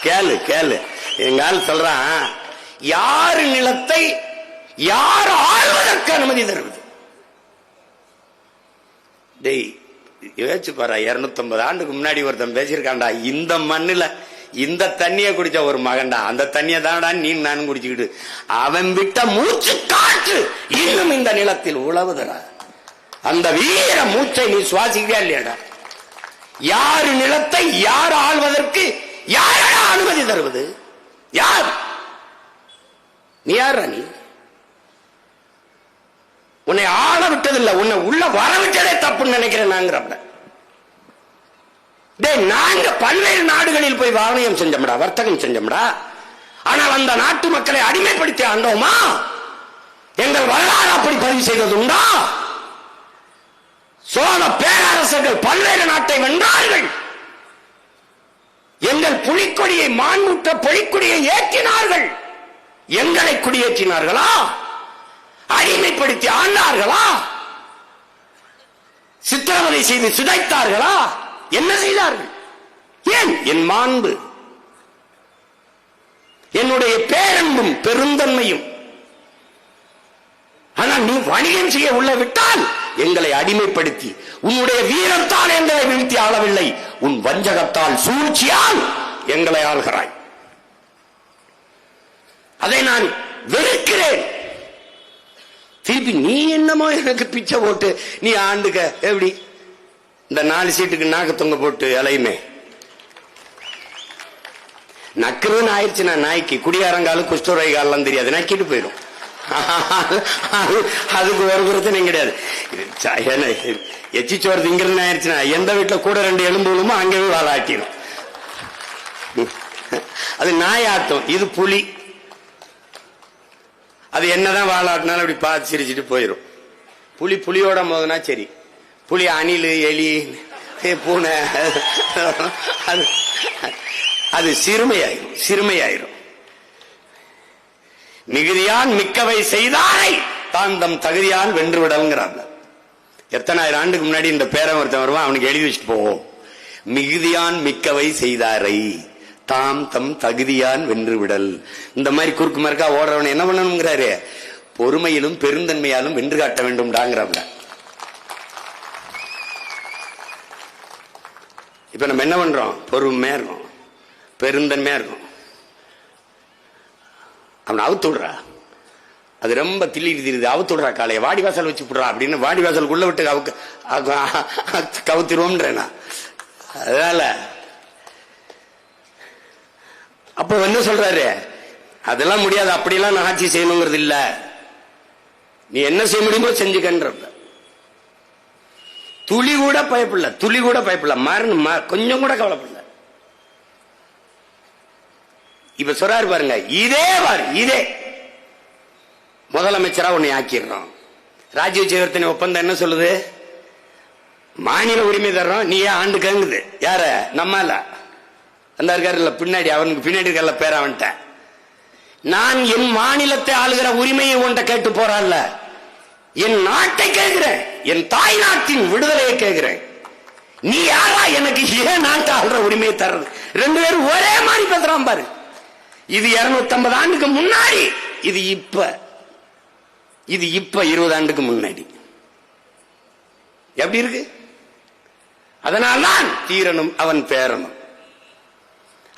[SPEAKER 2] கேளு கேளு. எங்க ஆள் சொல்றான், யாரு நிலத்தை யார் ஆள்வதற்கு அனுமதி தருவது? டேய் யோசிச்சு பாரு, 250 ஆண்டுக்கு முன்னாடி ஒருத்தன் பேசியிருக்கான்டா, இந்த மண்ணுல இந்த தண்ணிய குடிச்ச ஒரு மகன்டா, அந்த தண்ணிய தான்டா நீ நானும் குடிச்சுக்கிட்டு, அவன் விட்ட மூச்சு காற்று இன்னும் இந்த நிலத்தில் உழவுதடா. அந்த வீர மூச்சை நீ சுவாசிக்கிறியா இல்லையாடா? யாரு நிலத்தை யார் ஆள்வதற்கு யாரா அனுமதி தருவது? யார்? நீ யாரா? நீ உன்னை ஆள விட்டதில்லை, உன்னை உள்ள வர விட்டதே தப்புன்னு நினைக்கிறேன். நாங்க பல்வேறு நாடுகளில் போய் வாணியம் செஞ்சோம்டா, வர்த்தகம் செஞ்சோம்டா. ஆனால் அந்த நாட்டு மக்களை அடிமைப்படுத்தி ஆண்டோமா? எங்கள் வரலாறு அப்படி பதிவு செய்தது உண்டா? சோழ பேரரசர்கள் பல்வேறு நாட்டை வென்றார்கள். எங்கள் புலிக்கொடியை மாண்புற்ற பொலிக்கொடியை ஏற்றினார்கள். எங்களை குடியேற்றினார்களா? அடிமைப்படுத்தி ஆண்டார்களா? சித்திரவதை செய்து சிதைத்தார்களா? என்ன செய்தார்கள்? ஏன்? என் மாண்பு, என்னுடைய பேரன்பும் பெருந்தன்மையும். ஆனால் நீ வணிகம் செய்ய உள்ள விட்டால் எங்களை அடிமைப்படுத்தி, உன்னுடைய வீரத்தால் எங்களை வீழ்த்தி ஆளவில்லை, உன் வஞ்சகத்தால் சூழ்ச்சியால் எங்களை ஆள்கிறாய். அதை நான் வெறுக்கிறேன். திருப்பி நீ என்னமோ எனக்கு பிச்சை போட்டு நீ ஆண்டுக்க எப்படி? இந்த 4 சீட்டுக்கு நாக்கு தொங்க போட்டு அலையுமே நக்குறதுன்னு ஆயிடுச்சுன்னா நாய்க்கு குடியாரங்காலும் குஷ்டரோகிகாலாம் தெரியாது, நக்கிட்டு போயிடும். அதுக்கு ஒரு பிரச்சனையும் கிடையாது. எச்சிச்சோறு திங்கிறது ஆயிடுச்சுன்னா எந்த வீட்டுல கூட 2 எலும்பு விழுமோ அங்கேயே வாழாட்டிடும். அது நாயாட்டம், இது புலி. அது என்னதான் வாழாட்டினாலும் அப்படி பார்த்து சிரிச்சுட்டு போயிடும். புலியோட மோதுனா சரி, புலி அணில் எலி பூனை அது சிறுமையாயிரும். மிகுதியான் மிக்கவை செய்தாரை தான் தம் தகுதியால் வென்று விடல்ங்கிறாங்க. எத்தனை ஆயிரம் ஆண்டுக்கு முன்னாடி இந்த பேரன் ஒருத்தன் வருவான், அவனுக்கு எழுதி வச்சுட்டு போவோம், மிகுதியான் மிக்கவை செய்தாரை தாம் தம் தகுதியான் வென்று விடல். இந்த மாதிரி குறுக்கு மறுக்கா ஓடுறவன் என்ன பண்ணணுங்கிறாரு? பொறுமையிலும் பெருந்தன்மையாலும் வென்று காட்ட வேண்டும்டாங்கிறவங்க. இப்ப நம்ம என்ன பண்றோம்? பொறுமையா இருக்கும், பெருந்தன்மையா இருக்கும். அவனை அவுத்து விடுறா, அது ரொம்ப திரியுது, அவுத்து விடுறா, காலையை வாடிவாசல் வச்சு விடுறா அப்படின்னு வாடிவாசலுக்குள்ள விட்டு கவுத்திருவோம்ன்றேனா. அதனால அப்ப என்ன சொல்றாரு? அதெல்லாம் முடியாது, அப்படியெல்லாம் நான் ஆட்சி செய்யணுங்கிறது இல்ல, நீ என்ன செய்ய முடியுமோ செஞ்சுக்கன்ற. துளி கூட பயப்படல, மரணம் கொஞ்சம் கூட கவலைப்படல. இப்ப சொல்றாரு பாருங்க, இதே முதலமைச்சரா உன்னை ஆக்கிடுறோம். ராஜீவ் ஜெயவர்தனை ஒப்பந்தம் என்ன சொல்லுது? மாநில உரிமை தர்றோம், நீ ஏன் ஆண்டு கேங்குது? யார? நம்மால அந்த இருக்காருல்ல பின்னாடி, அவனுக்கு பின்னாடி இருக்கல பேர அவன்ட்ட. நான் என் மாநிலத்தை ஆளுகிற உரிமையை உன்ட்ட கேட்டு போறான்ல, என் நாட்டை கேட்கிறேன், என் தாய் நாட்டின் விடுதலையை கேட்கிறேன். நீ யாரா எனக்கு ஏன் நாட்டை ஆளுற உரிமையை தர்றது? 2 பேரும் ஒரே மாதிரி பேசுறான் பாரு. இது 250 ஆண்டுக்கு முன்னாடி, இது இப்ப 20 ஆண்டுக்கு முன்னாடி. எப்படி இருக்கு? அதனால்தான் தீரனும் அவன் பேரனும்.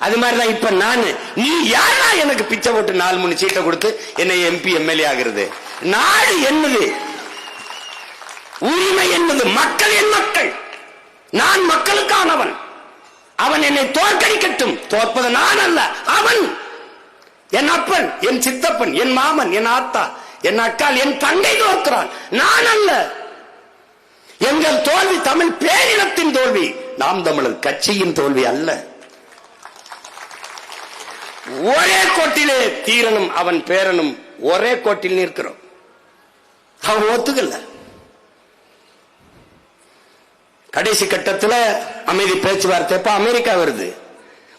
[SPEAKER 2] அது மாதிரிதான் இப்ப நானு, நீ யாரா எனக்கு பிச்சை போட்டு 4-3 சீட்டை கொடுத்து என்னை MP MLA ஆகிறது? நாடு என்னது, உரிமை என்னது, மக்கள் என் மக்கள், நான் மக்களுக்கானவன். அவன் என்னை தோற்கடிக்கட்டும், தோற்பது நான் அல்ல அவன். என் அப்பன், என் சித்தப்பன், என் மாமன், என் ஆத்தா, என் அக்கால், என் தங்கை தோற்கிறான், நான் அல்ல. எங்கள் தோல்வி தமிழ் பேரினத்தின் தோல்வி, நாம் தமிழர் கட்சியின் தோல்வி அல்ல. ஒரே கோட்டிலே தீரனும் அவன் பேரனும் ஒரே கோட்டில் நிற்கிறோம். அவன் ஒத்துக்கல. கடைசி கட்டத்தில் அமைதி பேச்சுவார்த்தை இப்ப அமெரிக்கா வருது.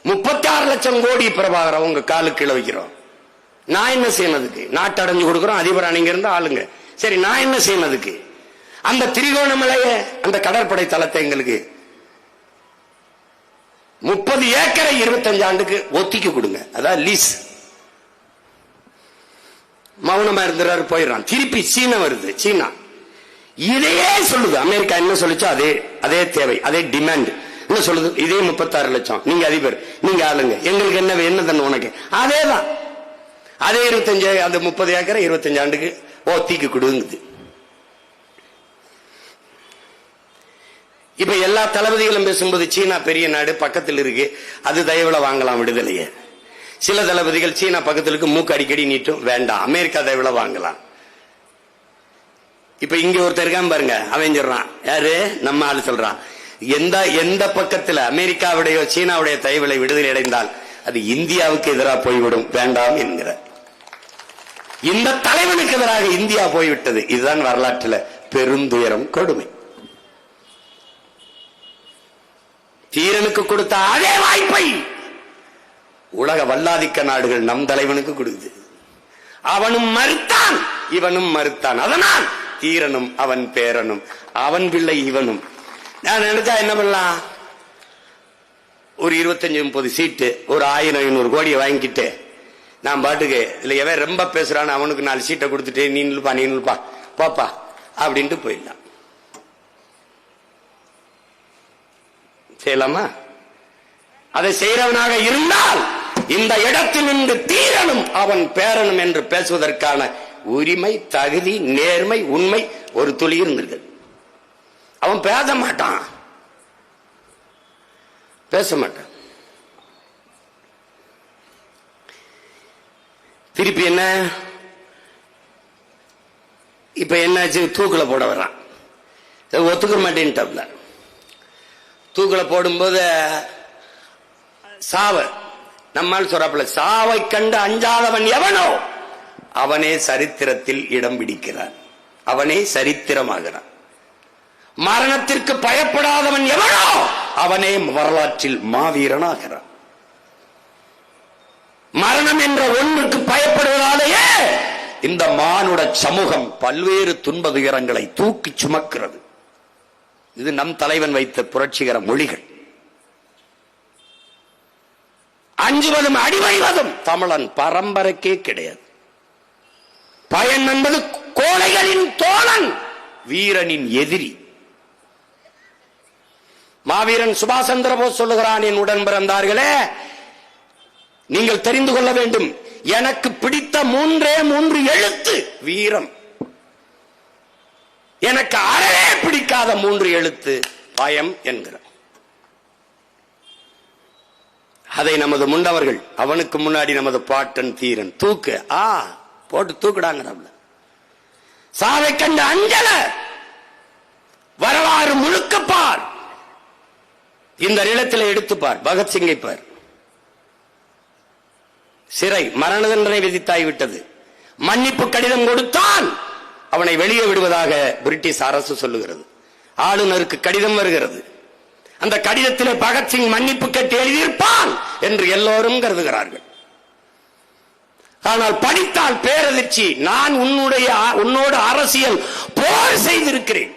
[SPEAKER 2] 36 லட்சம் கோடி பிரபாகர் உங்க காலுக்கு கீழே வைக்கிறோம். நான் என்ன செய்யறதுக்கு? நாட்டு அடைஞ்சு கொடுக்கிறோம், அதிபர் அணிங்க இருந்து ஆளுங்க. சரி, நான் என்ன செய்யறதுக்கு? அந்த திரிகோணமலைய அந்த கடற்படை தளத்தை எங்களுக்கு 30 ஏக்கரை 25 ஆண்டுக்கு ஒத்திக்கு கொடுங்க, அதான் லீஸ். மௌனமா இருந்தாரு, போயிடறான். திருப்பி சீனா வருது. சீனா இதையே சொல்லுது. அமெரிக்கா என்ன சொல்லுச்சோ அதே தேவை, அதே டிமாண்ட். என்ன சொல்லுது? இதே 36 லட்சம், நீங்க அதிபர், நீங்க ஆளுங்க, எங்களுக்கு என்ன தண்ணு உனக்கு? அதேதான், அதே 25, அந்த 30 ஏக்கரை 25 ஆண்டுக்கு ஒத்திக்கு கொடுங்குது. இப்ப எல்லா தளபதிகளும் பேசும்போது சீனா பெரிய நாடு பக்கத்தில் இருக்கு, அது தயவுல வாங்கலாம் விடுதலையே. சில தளபதிகள் சீனா பக்கத்தில் இருக்கு, மூக்கு அடிக்கடி நீட்டும், வேண்டாம் அமெரிக்கா தயவுல வாங்கலாம். இப்ப இங்க ஒருத்தர் இருக்கான் பாருங்க, அவன் சொல்றான், யாரு நம்ம ஆளு சொல்றான், எந்த பக்கத்துல அமெரிக்காவுடைய சீனாவுடைய தயவுல விடுதலை அடைந்தால் அது இந்தியாவுக்கு எதிராக போய்விடும், வேண்டாம் என்கிற இந்த தலைவனுக்கு எதிராக இந்தியா போய்விட்டது. இதுதான் வரலாற்றில் பெருந்துயரம், கொடுமை. தீரனுக்கு கொடுத்த அதே வாய்ப்பை உலக வல்லாதிக்க நாடுகள் நம் தலைவனுக்கு கொடுக்குது. அவனும் மறுத்தான், இவனும் மறுத்தான். அதனால் தீரனும் அவன் பேரனும், அவன் பிள்ளை இவனும். நான் நினைச்சா என்ன பண்ணலாம், ஒரு 25-30 சீட்டு, ஒரு 1000-500 கோடியை வாங்கிட்டு நான் பாட்டுக்கு இல்ல, எவன் ரொம்ப பேசுறான்னு அவனுக்கு 4 சீட்டை கொடுத்துட்டு நீ நில்பா பாப்பா அப்படின்ட்டு போயிடலாம். செய்யலாமா? அதை செய்யறவனாக இருந்தால் இந்த இடத்தில் நின்று தீரனும் அவன் பேரனும் என்று பேசுவதற்கான உரிமை, தகுதி, நேர்மை, உண்மை ஒரு துளி இருந்தது. அவன் பேச மாட்டான். திருப்பி என்ன, இப்ப என்னாச்சு, தூக்குல போட வர்றான். ஒத்துக்க மாட்டேன்ட்டாப்ல. தூக்குல போடும்போது சாவ நம்மால் சொல்றாப்புல, சாவை கண்டு அஞ்சாதவன் எவனோ அவனே சரித்திரத்தில் இடம் பிடிக்கிறான், அவனே சரித்திரமாகிறான். மரணத்திற்கு பயப்படாதவன் எவனோ அவனே வரலாற்றில் மாவீரனாகிறான். மரணம் என்ற ஒன்றுக்கு பயப்படுவதாலேயே இந்த மானுட சமூகம் பல்வேறு துன்ப துயரங்களை தூக்கி சுமக்கிறது. இது நம் தலைவன் வைத்த புரட்சிகர மொழிகள். அஞ்சுவதும் அடிமைவதும் தமிழன் பரம்பரைக்கே கிடையாது. பயன் என்பது கோழைகளின் தோழன், வீரனின் எதிரி. மாவீரன் சுபாஷ் சந்திர போஸ் சொல்லுகிறான், என் உடன் பிறந்தார்களே, நீங்கள் தெரிந்து கொள்ள வேண்டும், எனக்கு பிடித்த 3 எழுத்து வீரம். எனக்கு அறவே பிடிக்காத 3 எழுத்து பயம் என்கிற. அதை நமது முண்டவர்கள், அவனுக்கு முன்னாடி நமது பாட்டன் தீரன் தூக்கு போட்டு தூக்குடாங்க. சாவை கண்ட அஞ்சல வரலாறு முழுக்க பார், இந்த நிலத்தில் எடுத்துப்பார். பகத்சிங்கை பார், சிறை மரண தண்டனை விதித்தாய்விட்டது. மன்னிப்பு கடிதம் கொடுத்தான், அவனை வெளியே விடுவதாக பிரிட்டிஷ் அரசு சொல்லுகிறது. ஆளுநருக்கு கடிதம் வருகிறது. அந்த கடிதத்திலே பகத்சிங் மன்னிப்பு கேட்டு எழுதியிருப்பான் என்று எல்லோரும் கருதுகிறார்கள். ஆனால் படித்தால் பேரதிர்ச்சி. நான் உன்னோடு அரசியல் போர் செய்திருக்கிறேன்.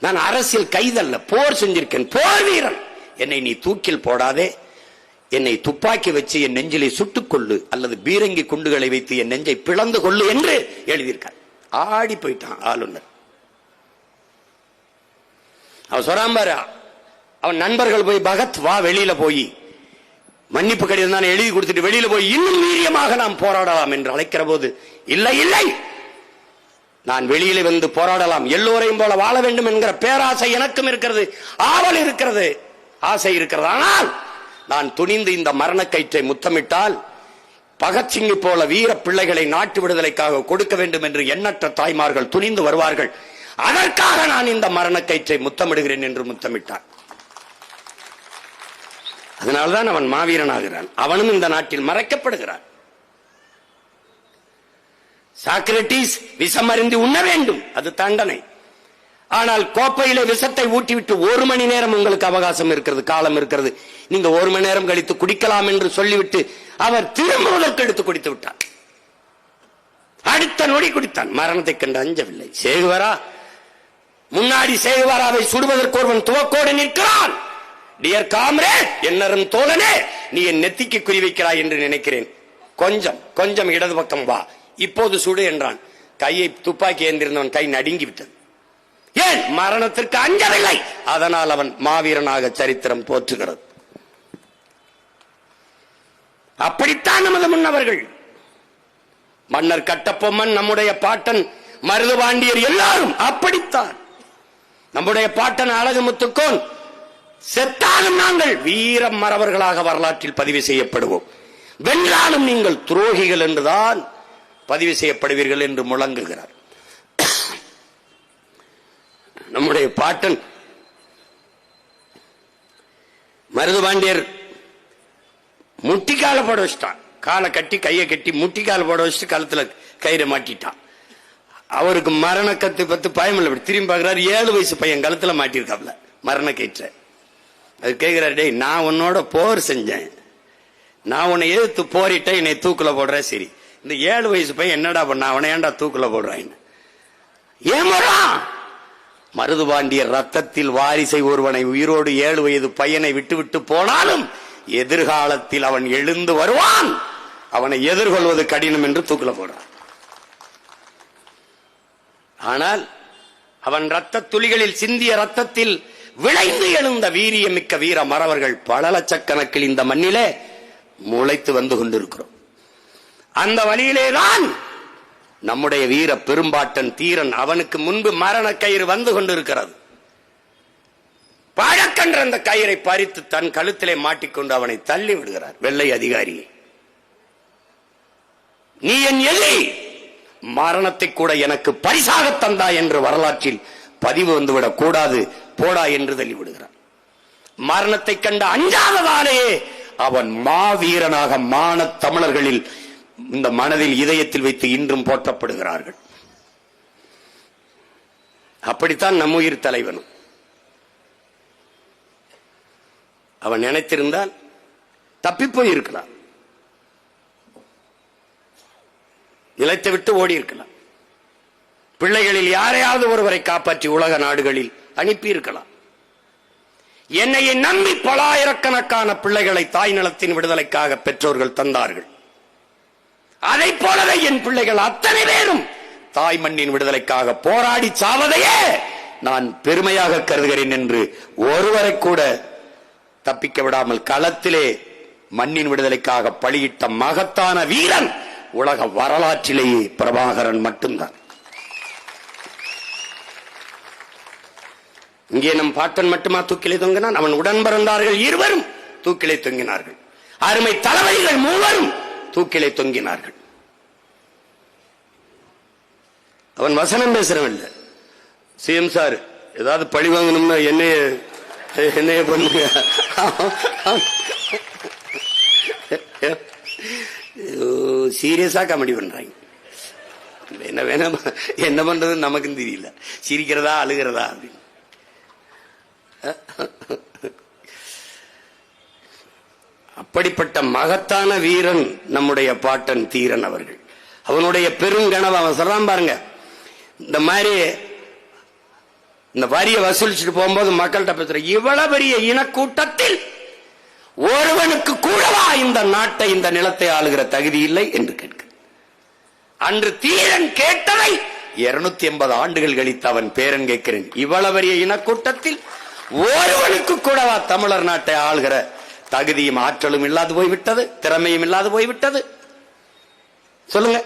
[SPEAKER 2] நான் அரசியல் கைதல்ல, போர் செஞ்சிருக்கேன், போர் வீரன். என்னை நீ தூக்கில் போடாதே, என்னை துப்பாக்கி வச்சு என் நெஞ்சிலை சுட்டுக் கொள்ளு அல்லது பீரங்கி குண்டுகளை வைத்து என் நெஞ்சை பிளந்து கொள்ளு என்று எழுதியிருக்கார். ஆடி போயிட்டான் ஆளுநர். அவன் சொல்றான் பாரு, அவன் நண்பர்கள் போய் பகத் வா வெளியில போய் மன்னிப்பு கடிதம் தான் எழுதி கொடுத்துட்டு வெளியில போய் இன்னும் வீரியமாக நாம் போராடலாம் என்று அழைக்கிற போது, இல்லை இல்லை, நான் வெளியில வந்து போராடலாம், எல்லோரையும் போல வாழ வேண்டும் என்கிற பேராசை எனக்கும் இருக்கிறது, ஆவல் இருக்கிறது, ஆசை இருக்கிறது. ஆனால் நான் துணிந்து இந்த மரணக்கயிற்றை முத்தமிட்டால் பகத்சிங்கை போல வீர பிள்ளைகளை நாட்டு விடுதலைக்காக கொடுக்க வேண்டும் என்று எண்ணற்ற தாய்மார்கள் துணிந்து வருவார்கள். அதற்காக நான் இந்த மரணக்கயிற்றை முத்தமிடுகிறேன் என்று முத்தமிட்டான். அதனால்தான் அவன் மாவீரனாகிறான். அவனும் இந்த நாட்டில் மறைக்கப்படுகிறான். சாக்ரட்டிஸ் விஷம் அருந்தி உண்ண வேண்டும், அது தண்டனை. ஆனால் கோப்பையில விஷத்தை ஊட்டிவிட்டு 1 மணி நேரம் உங்களுக்கு அவகாசம் இருக்கிறது, காலம் இருக்கிறது, நீங்க 1 மணி நேரம் கழித்து குடிக்கலாம் என்று சொல்லிவிட்டு அவர் திரும்புவதற்கு எடுத்து குடித்து விட்டார். அடுத்த நொடி குடித்தான். மரணத்தை கண்டு அஞ்சவில்லை. சேகுவரா முன்னாடி சேகுவராவை சுடுவதற்கு ஒருவன் துவக்கோடு நிற்கிறான். டியர் காம்ரேட், என்னரும் தோழனே, நீ என் நெத்திக்கு குறி வைக்கிறாய் என்று நினைக்கிறேன், கொஞ்சம் கொஞ்சம் இடது பக்கம் வா, இப்போது சுடு என்றான். கையை துப்பாக்கி ஏந்திருந்தவன் கை நடுங்கி விட்டது. ஏன்? மரணத்திற்கு அஞ்சவில்லை. அதனால் அவன் மாவீரனாக சரித்திரம் போற்றுகிறது. அப்படித்தான் நமது முன்னவர்கள். மன்னர் கட்டபொம்மன், நம்முடைய பாட்டன் மருதுபாண்டியர் எல்லாரும் அப்படித்தான். நம்முடைய பாட்டன் அழகுமுத்துக்கோன், செத்தாலும் நாங்கள் வீர மறவர்களாக வரலாற்றில் பதிவு செய்யப்படுவோம், வென்றாலும் நீங்கள் துரோகிகள் என்றுதான் பதிவு செய்யப்படுவீர்கள் என்று முழங்குகிறார். நம்முடைய பாட்டன் மருதுபாண்டியர் முட்டிக்கால போட வச்சுட்டான். காலை கட்டி கையை கட்டி முட்டிக்கால போட வச்சுட்டு கழுத்துல கயிறை மாட்டிட்டான். அவருக்கு மரண கத்து பத்து பயம் இல்லை. திரும்பி பார்க்கிறார், 7 வயசு பையன் கழுத்துல மாட்டிருக்காப்ல மரண கயிற்ற. அது கேட்கிறார், டேய் நான் உன்னோட போர் செஞ்சேன், நான் உன்னை எதிர்த்து போரிட்ட, என்னை தூக்குல போடுற, சரி இந்த 7 வயசு பையன் என்னடா பண்ண, அவனை ஏன்டா தூக்குல போடுறான்? ஏமரா மருதுபாண்டியர் ரத்தத்தில் வாரிசை ஒருவனை உயிரோடு 7 வயது பையனை விட்டுவிட்டு போனாலும் எதிர்காலத்தில் அவன் எழுந்து வருவான், அவனை எதிர்கொள்வது கடினம் என்று தூக்குல போடுறான். ஆனால் அவன் ரத்த துளிகளில் சிந்திய ரத்தத்தில் விளைந்து எழுந்த வீரியமிக்க வீர மறவர்கள் பல லட்சக்கணக்கில் இந்த மண்ணிலே முளைத்து வந்து கொண்டிருக்கிறோம். அந்த வழியிலேதான் நம்முடைய வீர பெரும்பாட்டன் தீரன், அவனுக்கு முன்பு மரண கயிறு வந்து கொண்டிருக்கிறது. பழக்கென்ற அந்த கயிறை பறித்து தன் கழுத்திலே மாட்டிக்கொண்டு அவனை தள்ளி விடுகிறார் வெள்ளை அதிகாரி. நீ என் எதிரி, மரணத்தை கூட எனக்கு பரிசாக தந்தா என்று வரலாற்றில் பதிவு வந்துவிடக் கூடாது, போடா என்று தள்ளிவிடுகிறார். மரணத்தை கண்ட அஞ்சாததாலேயே அவன் மாவீரனாக மான தமிழர்களில் இந்த மனதில் இதயத்தில் வைத்து இன்றும் போற்றப்படுகிறார்கள். அப்படித்தான் நம் உயிர் தலைவனும். அவன் நினைத்திருந்தால் தப்பிப்போய் இருக்கலாம், நிலைத்து விட்டு ஓடி இருக்கலாம், பிள்ளைகளில் யாரையாவது ஒருவரை காப்பாற்றி உலக நாடுகளில் அனுப்பி இருக்கலாம். என்னையை நம்பி பல ஆயிரக்கணக்கான பிள்ளைகளை தாய் நிலத்தின் விடுதலைக்காக பெற்றோர்கள் தந்தார்கள். அதை போலவே என் பிள்ளைகள் அத்தனை பேரும் தாய் மண்ணின் விடுதலைக்காக போராடி சாவதையே நான் பெருமையாக கருதுகிறேன் என்று ஒருவரை கூட தப்பிக்க விடாமல் களத்திலே மண்ணின் விடுதலைக்காக பலியிட்ட மகத்தான வீரன் உலக வரலாற்றிலேயே பிரபாகரன் மட்டும்தான். இங்கே நம் பாட்டன் மட்டுமா தூக்கிலே தொங்கினான்? அவன் உடன் பிறந்தார்கள் 2 தூக்கிலே தொங்கினார்கள். அருமை தளபதிகள் 3 தூக்கிலே தொங்கினார்கள். அவன் வசனம் பேசுறவன் இல்ல. சிஎம் சார் ஏதாவது பழி வாங்கணும்னா என்னைய பண்ணுங்க, சீரியஸா காமெடி பண்றாங்க. என்ன வேணா என்ன பண்றது நமக்கு தெரியல, சிரிக்கிறதா அழுகிறதா அப்படின்னு. அப்படிப்பட்ட மகத்தான வீரன் நம்முடைய பாட்டன் தீரன் அவர்கள். அவனுடைய பெருங்கனவு அவன் சொல்றான் பாருங்க, இந்த மாதிரி இந்த வரியை வசூலிச்சுட்டு போகும்போது மக்கள்கிட்ட பேசுற, இவ்வளவு பெரிய இனக்கூட்டத்தில் ஒருவனுக்கு கூடவா இந்த நாட்டை இந்த நிலத்தை ஆளுகிற தகுதி இல்லை என்று கேட்க. அன்று தீரன் கேட்டதை 280 ஆண்டுகள் கழித்து அவன் பேரன் கேட்கிறேன், இவ்வளவு பெரிய இனக்கூட்டத்தில் ஒருவனுக்கு கூடவா தமிழர் நாட்டை ஆளுகிற தகுதியும் ஆற்றலும் இல்லாது போய்விட்டது, திறமையும் இல்லாது போய்விட்டது? சொல்லுங்க.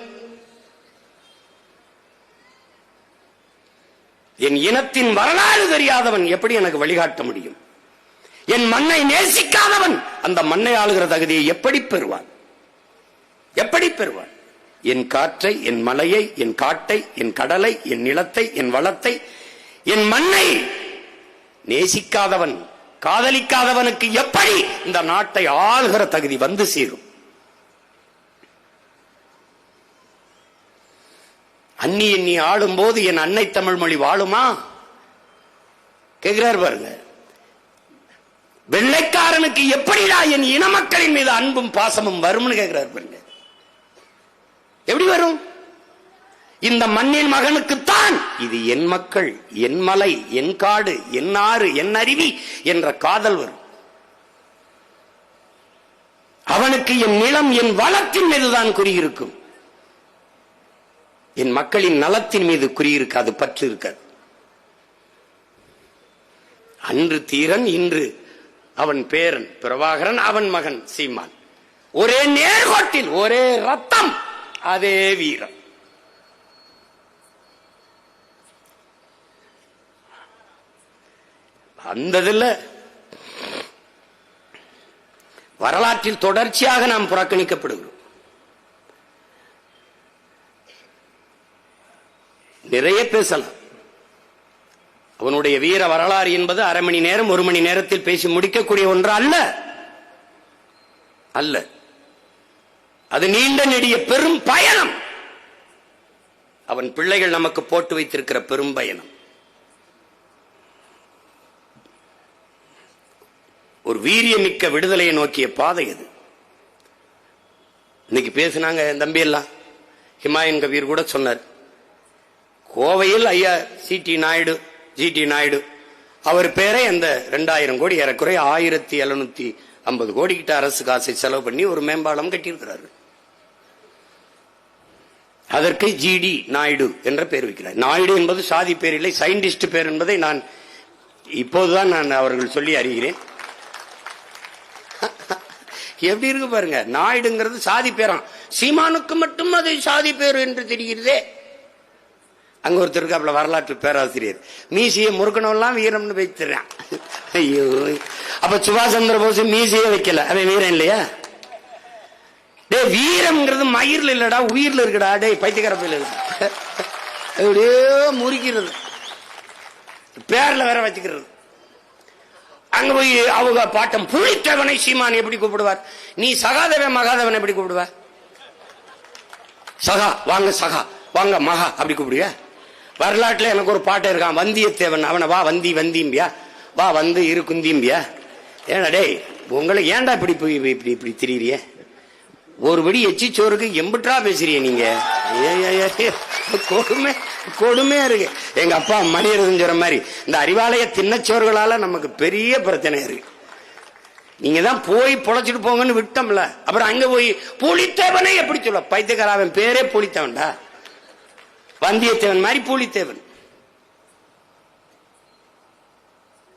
[SPEAKER 2] என் இனத்தின் வரலாறு தெரியாதவன் எப்படி எனக்கு வழிகாட்ட முடியும்? என் மண்ணை நேசிக்காதவன் அந்த மண்ணை ஆளுகிற தகுதியை எப்படி பெறுவான்? எப்படி பெறுவான்? என் காற்றை, என் மலையை, என் காட்டை, என் கடலை, என் நிலத்தை, என் வளத்தை, என் மண்ணை நேசிக்காதவன், காதலிக்காதவனுக்கு எப்படி இந்த நாட்டை ஆளுகிற தகுதி வந்து சேரும்? அன்னி எண்ணி ஆளும் போது என் அன்னை தமிழ் மொழி வாழுமா? கேட்கிறார் பாருங்க. வெள்ளைக்காரனுக்கு எப்படிடா என் இன மக்களின் மீது அன்பும் பாசமும் வரும்னு கேட்கிறார் பாருங்க. எப்படி வரும்? இந்த மண்ணின் மகனுக்குத்தான் இது என் மக்கள், என் மலை, என் காடு, என் ஆறு, என் அருவி என்ற காதல் வரும். அவனுக்கு என் நிலம், என் வளத்தின் மீதுதான் குறியிருக்கும். என் மக்களின் நலத்தின் மீது குறியிருக்காது, பற்று இருக்காது. அன்று தீரன், இன்று அவன் பேரன் பிரபாகரன், அவன் மகன் சீமான். ஒரே நேர்கோட்டில், ஒரே ரத்தம், அதே வீரம். அந்ததில் வரலாற்றில் தொடர்ச்சியாக நாம் புறக்கணிக்கப்படுகிறோம். நிறைய பேசலாம். அவனுடைய வீர வரலாறு என்பது அரை மணி நேரம், 1 மணி நேரத்தில் பேசி முடிக்கக்கூடிய ஒன்று அல்ல. அல்ல, அது நீண்ட நெடிய பெரும் பயணம். அவன் பிள்ளைகள் நமக்கு போட்டு வைத்திருக்கிற பெரும் பயணம். ஒரு வீரியமிக்க விடுதலையை நோக்கிய பாதை அது. இன்னைக்கு பேசினாங்க தம்பி எல்லாம். ஹிமாயன் கபீர் கூட சொன்னார், கோவையில் ஐயா ஜிடி நாயுடு அவர் பேரை அந்த 2000 கோடி, ஏறக்குறைய 1750 கோடி கிட்ட அரசு காசை செலவு பண்ணி ஒரு மேம்பாலம் கட்டியிருக்கிறார். அதற்கு ஜிடி நாயுடு என்ற பெயர் வைக்கிறார். நாயுடு என்பது சாதி பேர் இல்லை, சயின்டிஸ்ட் பேர் என்பதை நான் இப்போதுதான் அவர்கள் சொல்லி அறிகிறேன். எப்படி இருக்கு பாருங்க. நாயுடுங்கிறது சாதி பேராம். சீமானுக்கு மட்டும் அது சாதி பேர் என்று தெரிகிறதே. அங்க ஒருத்தருக்கு அப்பல வரலாற்று பேராசிரியர் மீசியை முறுக்கணவெல்லாம் வீரம்னு வைத்துறான். ஐயோ, அப்ப சுபாஷ் சந்திர போஸ் மீசியே வைக்கல, அவன் வீரம் இல்லையா? டே, வீரம்ங்கிறது மயிர்ல இல்லடா, உயிர்ல இருக்குடா. டே பைத்தியக்கார பையில எப்படியோ முறிக்கிறது, பேர்ல வேற வச்சுக்கிறது. அங்க போய் அவங்க பாட்டம் புலித்தேவனை சீமான் எப்படி கூப்பிடுவார்? நீ சகாதேவன் மகாதேவன் எப்படி கூப்பிடுவ? சகா வாங்க, சகா வாங்க, மகா அப்படி கூப்பிடுவ? வரலாற்றுல எனக்கு ஒரு பாட்டு இருக்கான், வந்தியத்தேவன். அவனை வா வந்தி வந்திம்பியா, வா வந்து இரு குந்திம்பியா. ஏன்னா டேய், உங்களை ஏன்டா இப்படி இப்படி இப்படி திரியிறிய? ஒரு படி எச்சி சோறுக்கு எம்பிட்டா பேசுறிய நீங்க? கொடுமை கொடுமையா இருக்கு. எங்க அப்பா மணியரசன் சொல்ற மாதிரி இந்த அறிவாலய தின்னச்சோர்களால நமக்கு பெரிய பிரச்சனை இருக்கு. நீங்க தான் போய் பொழைச்சிட்டு போங்கன்னு விட்டோம்ல, அப்புறம் அங்க போய் புலித்தேவனை எப்படி சொல்ல? பைத்தியக்காரன் பேரே புலித்தேவன்டா, வந்தியத்தேவன் மாதிரி புலித்தேவன்.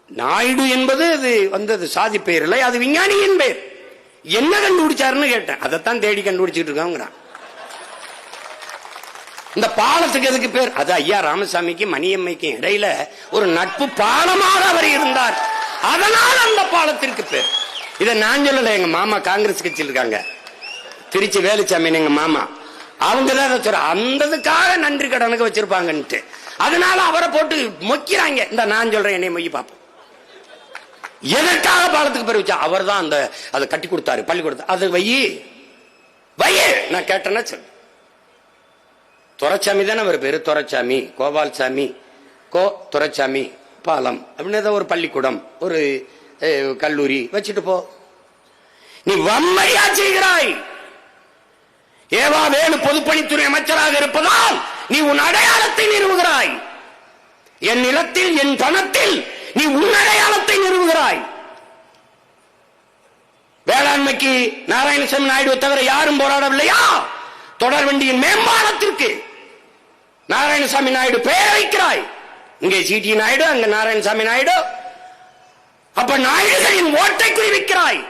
[SPEAKER 2] நாயுடு என்பது அது வந்தது சாதி பெயர் இல்லை, அது விஞ்ஞானியின் பெயர். என்ன கண்டுபிடிச்சாருன்னு கேட்டேன். அதைத்தான் தேடி கண்டுபிடிச்சிட்டு இருக்காங்க. இந்த பாலத்துக்கு எதுக்கு பேர்? அது ஐயா ராமசாமிக்கு மணியம்மைக்கும் இடையில ஒரு நட்பு பாலமாக அவர் இருந்தார், அதனால் அந்த பாலத்திற்கு பேர். இதை நான் சொல்லல, எங்க மாமா காங்கிரஸ் கட்சியில் இருக்காங்க, திருச்சி வேலுச்சாமி எங்க மாமா, அவங்கதான் அதை சொல்ற. அந்ததுக்காக நன்றி கடனுக்கு வச்சிருப்பாங்கன்ட்டு அதனால அவரை போட்டு மொக்கிறாங்க. இந்த நான் சொல்றேன், என்னை மொய்ய பார்ப்போம். எதற்காக பாலத்துக்கு பேர் வச்சா? அவர் தான் அந்த அதை கட்டி கொடுத்தாரு, பள்ளிக்கூடத்தை. அது வையே நான் கேட்டேன்னா சொல்லு. துரைச்சாமி தானே அவர் பேரு, துரைச்சாமி, கோபால்சாமி, துரைச்சாமி பாலம் அப்படின்னு ஏதோ ஒரு பள்ளிக்கூடம், ஒரு கல்லூரி வச்சுட்டு போ. நீ வன்மையா செய்கிறாய். ஏவா வேலு பொதுப்பணித்துறை அமைச்சராக இருப்பதால் நீ உன் அடையாளத்தை நிறுவுகிறாய். என் நிலத்தில், என் பணத்தில் நீ உன் அடையாளத்தை நிறுவுகிறாய். வேளாண்மைக்கு நாராயணசாமி நாயுடு தவிர யாரும் போராடவில்லையா? தொடர்வண்டியின் மேம்பாலத்திற்கு நாராயணசாமி நாயுடு பெயர் வைக்கிறாய். இங்கே சிடி நாயுடு, அங்க நாராயணசாமி நாயுடு. அப்ப நாயுடுகளின் ஓட்டை குறிவிக்கிறாய்.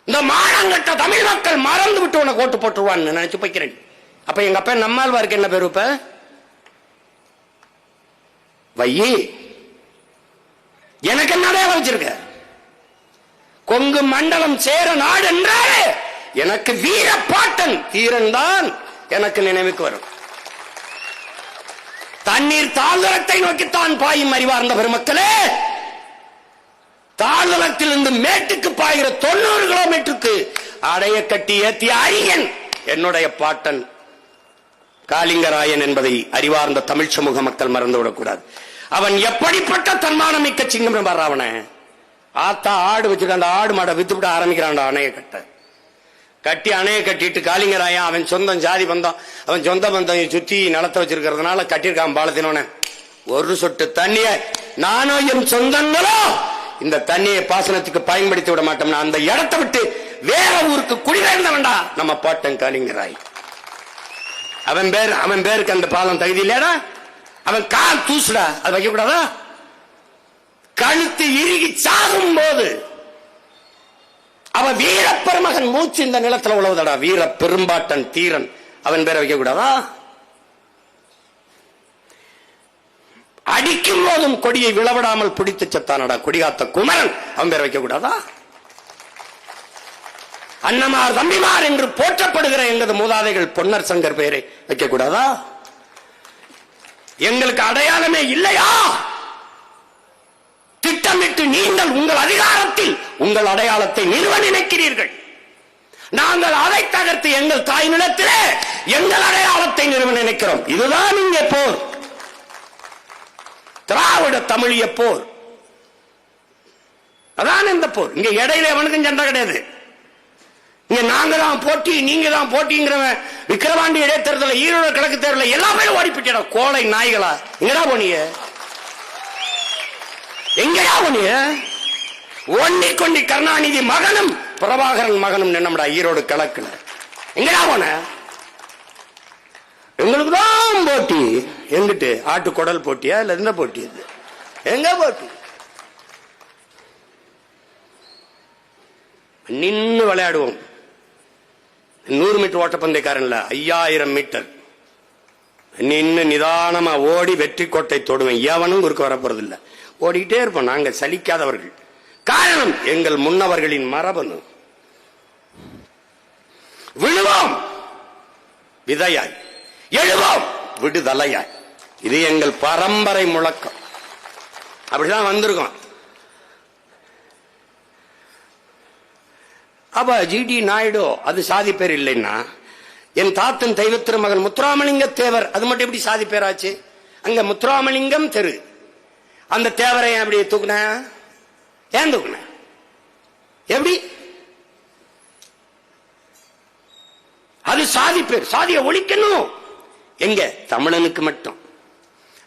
[SPEAKER 2] இந்த மானங்கட்ட தமிழ் மக்கள் மறந்து விட்டு உனக்கு ஓட்டு போட்டுருவான்னு நினைச்சு போய்க்கிறேன். அப்ப எங்க அப்பா நம்மாழ்வாருக்கு என்ன பேரு? இப்ப வையி எனக்கு என்ன அடையாளம் வச்சிருக்க? கொங்கு மண்டலம் சேர நாடு என்றாலே எனக்கு வீரப்பாட்டன் தீரன் தான் எனக்கு நினைவுக்கு வரும். தண்ணீர் தாழ்தளத்தை நோக்கித்தான் பாயும் அறிவார்ந்த பெருமக்களே. தாழ்தளத்திலிருந்து மேட்டுக்கு பாய்கிற 90 கிலோமீட்டருக்கு அடைய கட்டி ஏத்திய அரியன் என்னுடைய பாட்டன் காளிங்கராயன் என்பதை அறிவார்ந்த தமிழ் சமூக மக்கள் மறந்துவிடக்கூடாது. அவன் எப்படிப்பட்ட தன்மானம் மிக்க சிங்கம் வர்றவன. ஆத்தா ஆடு வச்சிருக்க, அந்த ஆடு மாடை வித்து விட ஆரம்பிக்கிறான் அணையை கட்டி அணையை கட்டிட்டு காளிங்கராயன் அவன் சொந்தம் ஜாதி பந்தம், அவன் சொந்த பந்தம் சுத்தி நிலத்தை வச்சிருக்கிறதுனால கட்டியிருக்கான் பாலத்தினோன. ஒரு சொட்டு தண்ணிய நானும் என் சொந்தங்களோ இந்த தண்ணியை பாசனத்துக்கு பயன்படுத்தி விட மாட்டோம்னா அந்த இடத்தை விட்டு வேற ஊருக்கு குடிபெயர்ந்த வேண்டாம் நம்ம பாட்டன் காளிங்கராய். அவன் பேருக்கு அந்த பாலம் தகுதி இல்லையாடா? அவன் கால் தூசுடா, அது வைக்க கூடாதா? கழுத்து இறுகி சாகும் போது அவன் வீர பெருமகன் மூச்சு இந்த நிலத்தில் உழவுதடா. வீர பெரும்பாட்டன் தீரன், அவன் பேரை வைக்க கூடாதா? அடிக்கும் போதும் கொடியை விளவிடாமல் பிடித்து செத்தானடா கொடிகாத்த குமரன், அவன் பேரை வைக்க கூடாதா? அன்னமார் தம்பிமார் என்று போற்றப்படுகிற எங்களது மூதாதைகள் பொன்னர் சங்கர் பெயரை வைக்க கூடாதா? எங்களுக்கு அடையாளமே இல்லையா? திட்டமிட்டு நீங்கள் உங்கள் அதிகாரத்தில் உங்கள் அடையாளத்தை நிறுவ நினைக்கிறீர்கள். நாங்கள் அதை தகர்த்து எங்கள் தாய் நிலத்திலே எங்கள் அடையாளத்தை நிறுவ நினைக்கிறோம். இதுதான் இங்கே போர், திராவிட தமிழிய போர். அதான் இந்த போர். இங்க இடையில எவனுக்கும் சண்டை கிடையாது. இங்க நாங்க தான் போட்டி, நீங்க தான் போட்டிங்கிறவன் விக்கிரவாண்டி இடைத்தேர்தல், ஈரோடு கிழக்கு தேர்தல் எல்லா பேரும் ஓடிப்பிட்டா. கோளை நாய்களா எங்கடா போனீங்க? எங்கடா போனீங்க? ஒன்னி கொண்டி கருணாநிதி மகனும் பிரபாகரன் மகனும் நின்னம்டா ஈரோடு கிழக்குல. எங்கடா போன? எங்களுக்கு தான் போட்டி. எங்கிட்டு ஆட்டு குடல் போட்டியா இல்ல என்ன போட்டி? இது எங்க போட்டி? நின்னு விளையாடுவோம். 100 மீட்டர் ஓட்டப்பந்தயக்காரன்ல 5000 மீட்டர் நின்னு நிதானமா ஓடி வெற்றி கோட்டை தொடுவேன். எவனும் குறுக்க வரப்போறது இல்ல. ஓடிக்கிட்டே இருப்போம். நாங்க சலிக்காதவர்கள். காரணம் எங்கள் முன்னவர்களின் மரபணு. விழுவோம் விதையாய், எழுவோம் விடுதலையாய். இது எங்கள் பரம்பரை முழக்கம். அப்படிதான் வந்திருக்கோம். அப்ப ஜிடி நாயுடு அது சாதி பேர் இல்லைன்னா, என் தாத்தன் தெய்வ திருமகன் முத்துராமலிங்க தேவர் அது மட்டும் எப்படி சாதி பேராச்சு? அங்க முத்துராமலிங்கம் தெரு. அந்த தேவரை அப்படி தூக்குன? ஏன் தூக்குன? எப்படி? அது சாதி பேர். சாதியை ஒழிக்கணும். எங்க? தமிழனுக்கு மட்டும்.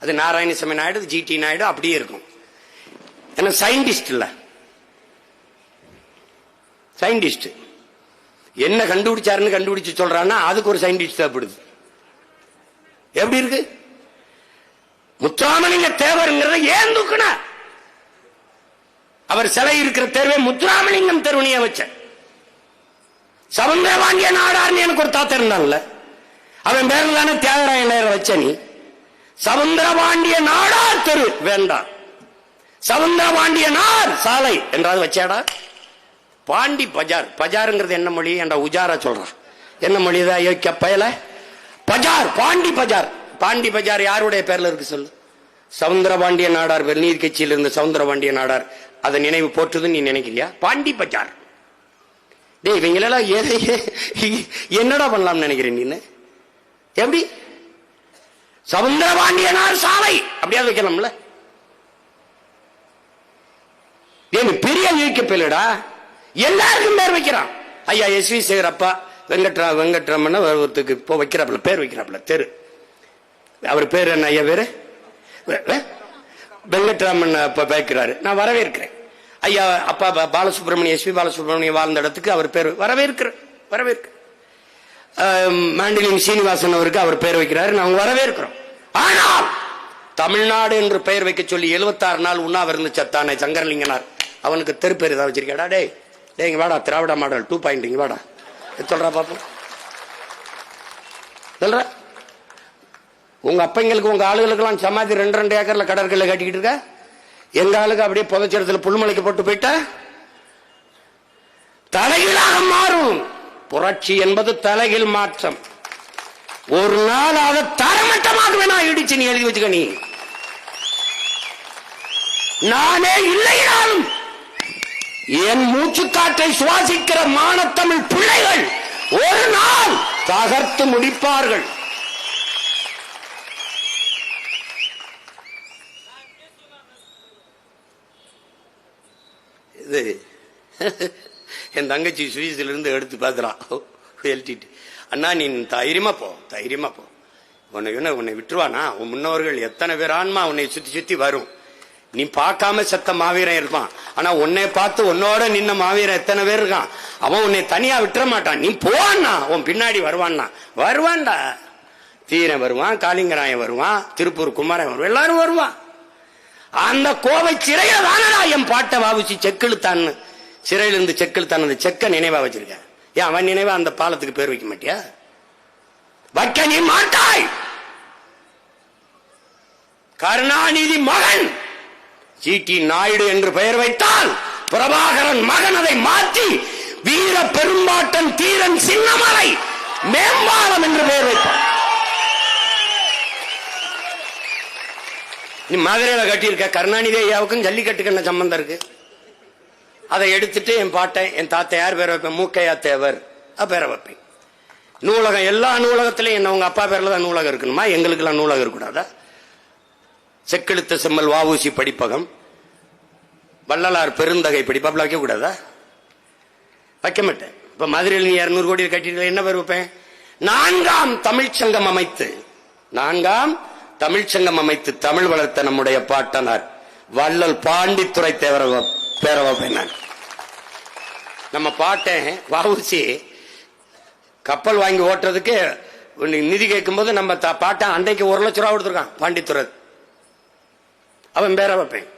[SPEAKER 2] அது நாராயணசாமி நாயுடு, ஜிடி நாயுடு அப்படியே இருக்கும். ஏன்னா சயின்டிஸ்ட் இல்ல, சயின்டிஸ்ட் என்ன கண்டுபிடிச்சாருன்னு கண்டுபிடிச்சு சொல்றான்னா அதுக்கு ஒரு சயின்டிஸ்ட் தேவைப்படுது. எப்படி இருக்கு? முத்துராமலிங்க தேவருங்கிறத ஏன் தூக்குன? அவர் சிலை இருக்கிற தேர்வே முத்துராமலிங்கம் தெருவனைய வச்ச. சவுந்தரபாண்டிய நாடார்னு எனக்கு ஒரு தாத்தா இருந்தான்ல, அவன் பேர்ல தானே தியாகராய நேரம் வச்ச. நீ சவுந்தரபாண்டிய நாடார் தெரு வேண்டாம், சவுந்தரபாண்டிய நார் சாலை என்றாவது வச்சாடா. பாண்டி பஜார். பஜாருங்கிறது என்ன மொழி? என்ற உஜாரா சொல்றான். என்ன மொழிதான் யோக்கிய பயல? பஜார், பாண்டி பஜார். பாண்டி பஜார் யாருடைய பேர்ல இருக்கு சொல்லு? சவுந்தரபாண்டிய நாடார். நீர் கட்சியில் இருந்த சவுந்தரபாண்டிய நாடார் அதை நினைவு போற்றுதுன்னு நீ நினைக்கிறியா? பாண்டி பஜார். டேய் இவங்களெல்லாம் என்னடா பண்ணலாம்னு நினைக்கிறேன் நீ? எப்படி? சவுந்தரபாண்டிய நார் சாலை அப்படியாவது வைக்கலாம்ல? ஏன் பெரிய யோக்கிய பேலடா? எல்லாருக்கும் பேர் வைக்கிறான். ஐயா எஸ்.வி. சேகர் அப்பா வெங்கட்ராமன் ஒருத்தருக்கு இப்போ வைக்கிறாப்புல, பேர் வைக்கிறாப்புல தெரு. அவர் பேர் என்ன ஐயா? பேரு
[SPEAKER 3] வெங்கட்ராமன் பேக்கிறாரு, நான் வரவேற்கிறேன். ஐயா அப்பா பாலசுப்ரமணியம், எஸ்பி பாலசுப்ரமணியம் வாழ்ந்த இடத்துக்கு அவர் பேர் வரவேற்கிறேன். மாண்டிலிங் சீனிவாசன் அவருக்கு அவர் பேர் வைக்கிறாரு, நாங்க வரவேற்கிறோம். ஆனால் தமிழ்நாடு என்று பெயர் வைக்க சொல்லி 76 நாள் உண்ணாவிருந்து சத்தானே சங்கரலிங்கனார், அவனுக்கு தெரு பேர் ஏதாவது வச்சிருக்கா? டே இங்க வாடா, திராவிட மாடல் 2.0 இங்க வாடா சொல்றா பாப்போம். சொல்ற உங்க அப்பங்களுக்கு உங்க ஆளுகளுக்கெல்லாம் சமாதி 2 ஏக்கர்ல கடற்கரையில கட்டிக்கிட்டு இருக்க, எங்க ஆளுக்கு அப்படியே புதைச்சடத்துல புல்மலைக்கு போட்டு போயிட்டா தலைகீழாக மாறும். புரட்சி என்பது தலைகீழ் மாற்றம். ஒரு நாள் அதை தரமட்டமாக வேணா இடிச்சு நீ எழுதி வச்சுக்க. நீ நானே இல்லைனாலும் என் மூச்சுக்காற்றை சுவாசிக்கிற மானத்தமிழ் பிள்ளைகள் ஒரு நாள் தகர்த்து முடிப்பார்கள். இது என் தங்கச்சி சுவிஸ்ல இருந்து எடுத்து பார்த்துறான். எழுட்டிட்டு, அண்ணா நீ தைரியமா போ, உன்னை விட்டுருவானா? உன் முன்னோர்கள் எத்தனை பேர் ஆன்மா உன்னை சுத்தி சுத்தி வரும். நீ பார்க்காம செத்த மாவீரன் இருப்பான், ஆனா உன்னை பார்த்து உன்னோட நின்ன மாவீரன் எத்தனை பேர் இருக்கான். அவன் உன்னை தனியா விட்டுற மாட்டான். நீ போவான்னா உன் பின்னாடி வருவான்டா. தீரன் வருவான், காளிங்கராயன் வருவான், திருப்பூர் குமாரன் வருவான், எல்லாரும் வருவான். அந்த கோவை சிறையில தானடா என் பாட்டை வாவிச்சு செக்கெழுத்தான்னு, சிறையில இருந்து செக்கெழுத்தான் அந்த செக்க நினைவா வச்சிருக்க. ஏன் அவன் நினைவா அந்த பாலத்துக்கு பேர் வைக்க மாட்டியா? வைக்க நீ மாட்டாய். கருணாநிதி மகன் ஜி.டி. நாயுடு என்று பெயர் வைத்தால் பிரபாகரன் மகன் அதை மாற்றி வீர பெரும்பாட்டன் தீரன் சின்னமலை மேம்பாலம் என்று பெயர் வைப்பான். நீ மதுரையில கட்டியிருக்க. கருணாநிதி ஐயாவுக்கும் ஜல்லிக்கட்டுக்கு என்ன சம்பந்தம் இருக்கு? அதை எடுத்துட்டு என் பாட்டை, என் தாத்தை யார் பேர் வைப்பேன்? மூக்கையா தேவர் பேரை வைப்பேன். நூலகம், எல்லா நூலகத்திலையும் என்ன உங்க அப்பா பேர்ல தான் நூலகம் இருக்கணுமா? எங்களுக்கு எல்லாம் நூலகம் இருக்கக்கூடாதா? செக்கெழுத்த செம்மல் வ.உ.சி. படிப்பகம், வள்ளலார் பெருந்தகை படிப்பாப்ல வைக்க கூடாதா? வைக்க மாட்டேன். இப்ப மதுரையில் நீ 200 கோடி கட்டிட்டு என்ன பேர் வைப்பேன்? 4ஆம் தமிழ்ச்சங்கம் அமைத்து தமிழ் வளர்த்த நம்முடைய பாட்டனார் வள்ளல் பாண்டித்துரை தேவர பேர வைப்பேன். நான் நம்ம பாட்டேன் வ.உ.சி. கப்பல் வாங்கி ஓட்டுறதுக்கு நிதி கேட்கும் போது நம்ம பாட்டன் அன்றைக்கு 1 லட்சம் ரூபா கொடுத்துருக்கான் பாண்டித்துறை, அவன் பேர வைப்பேன்.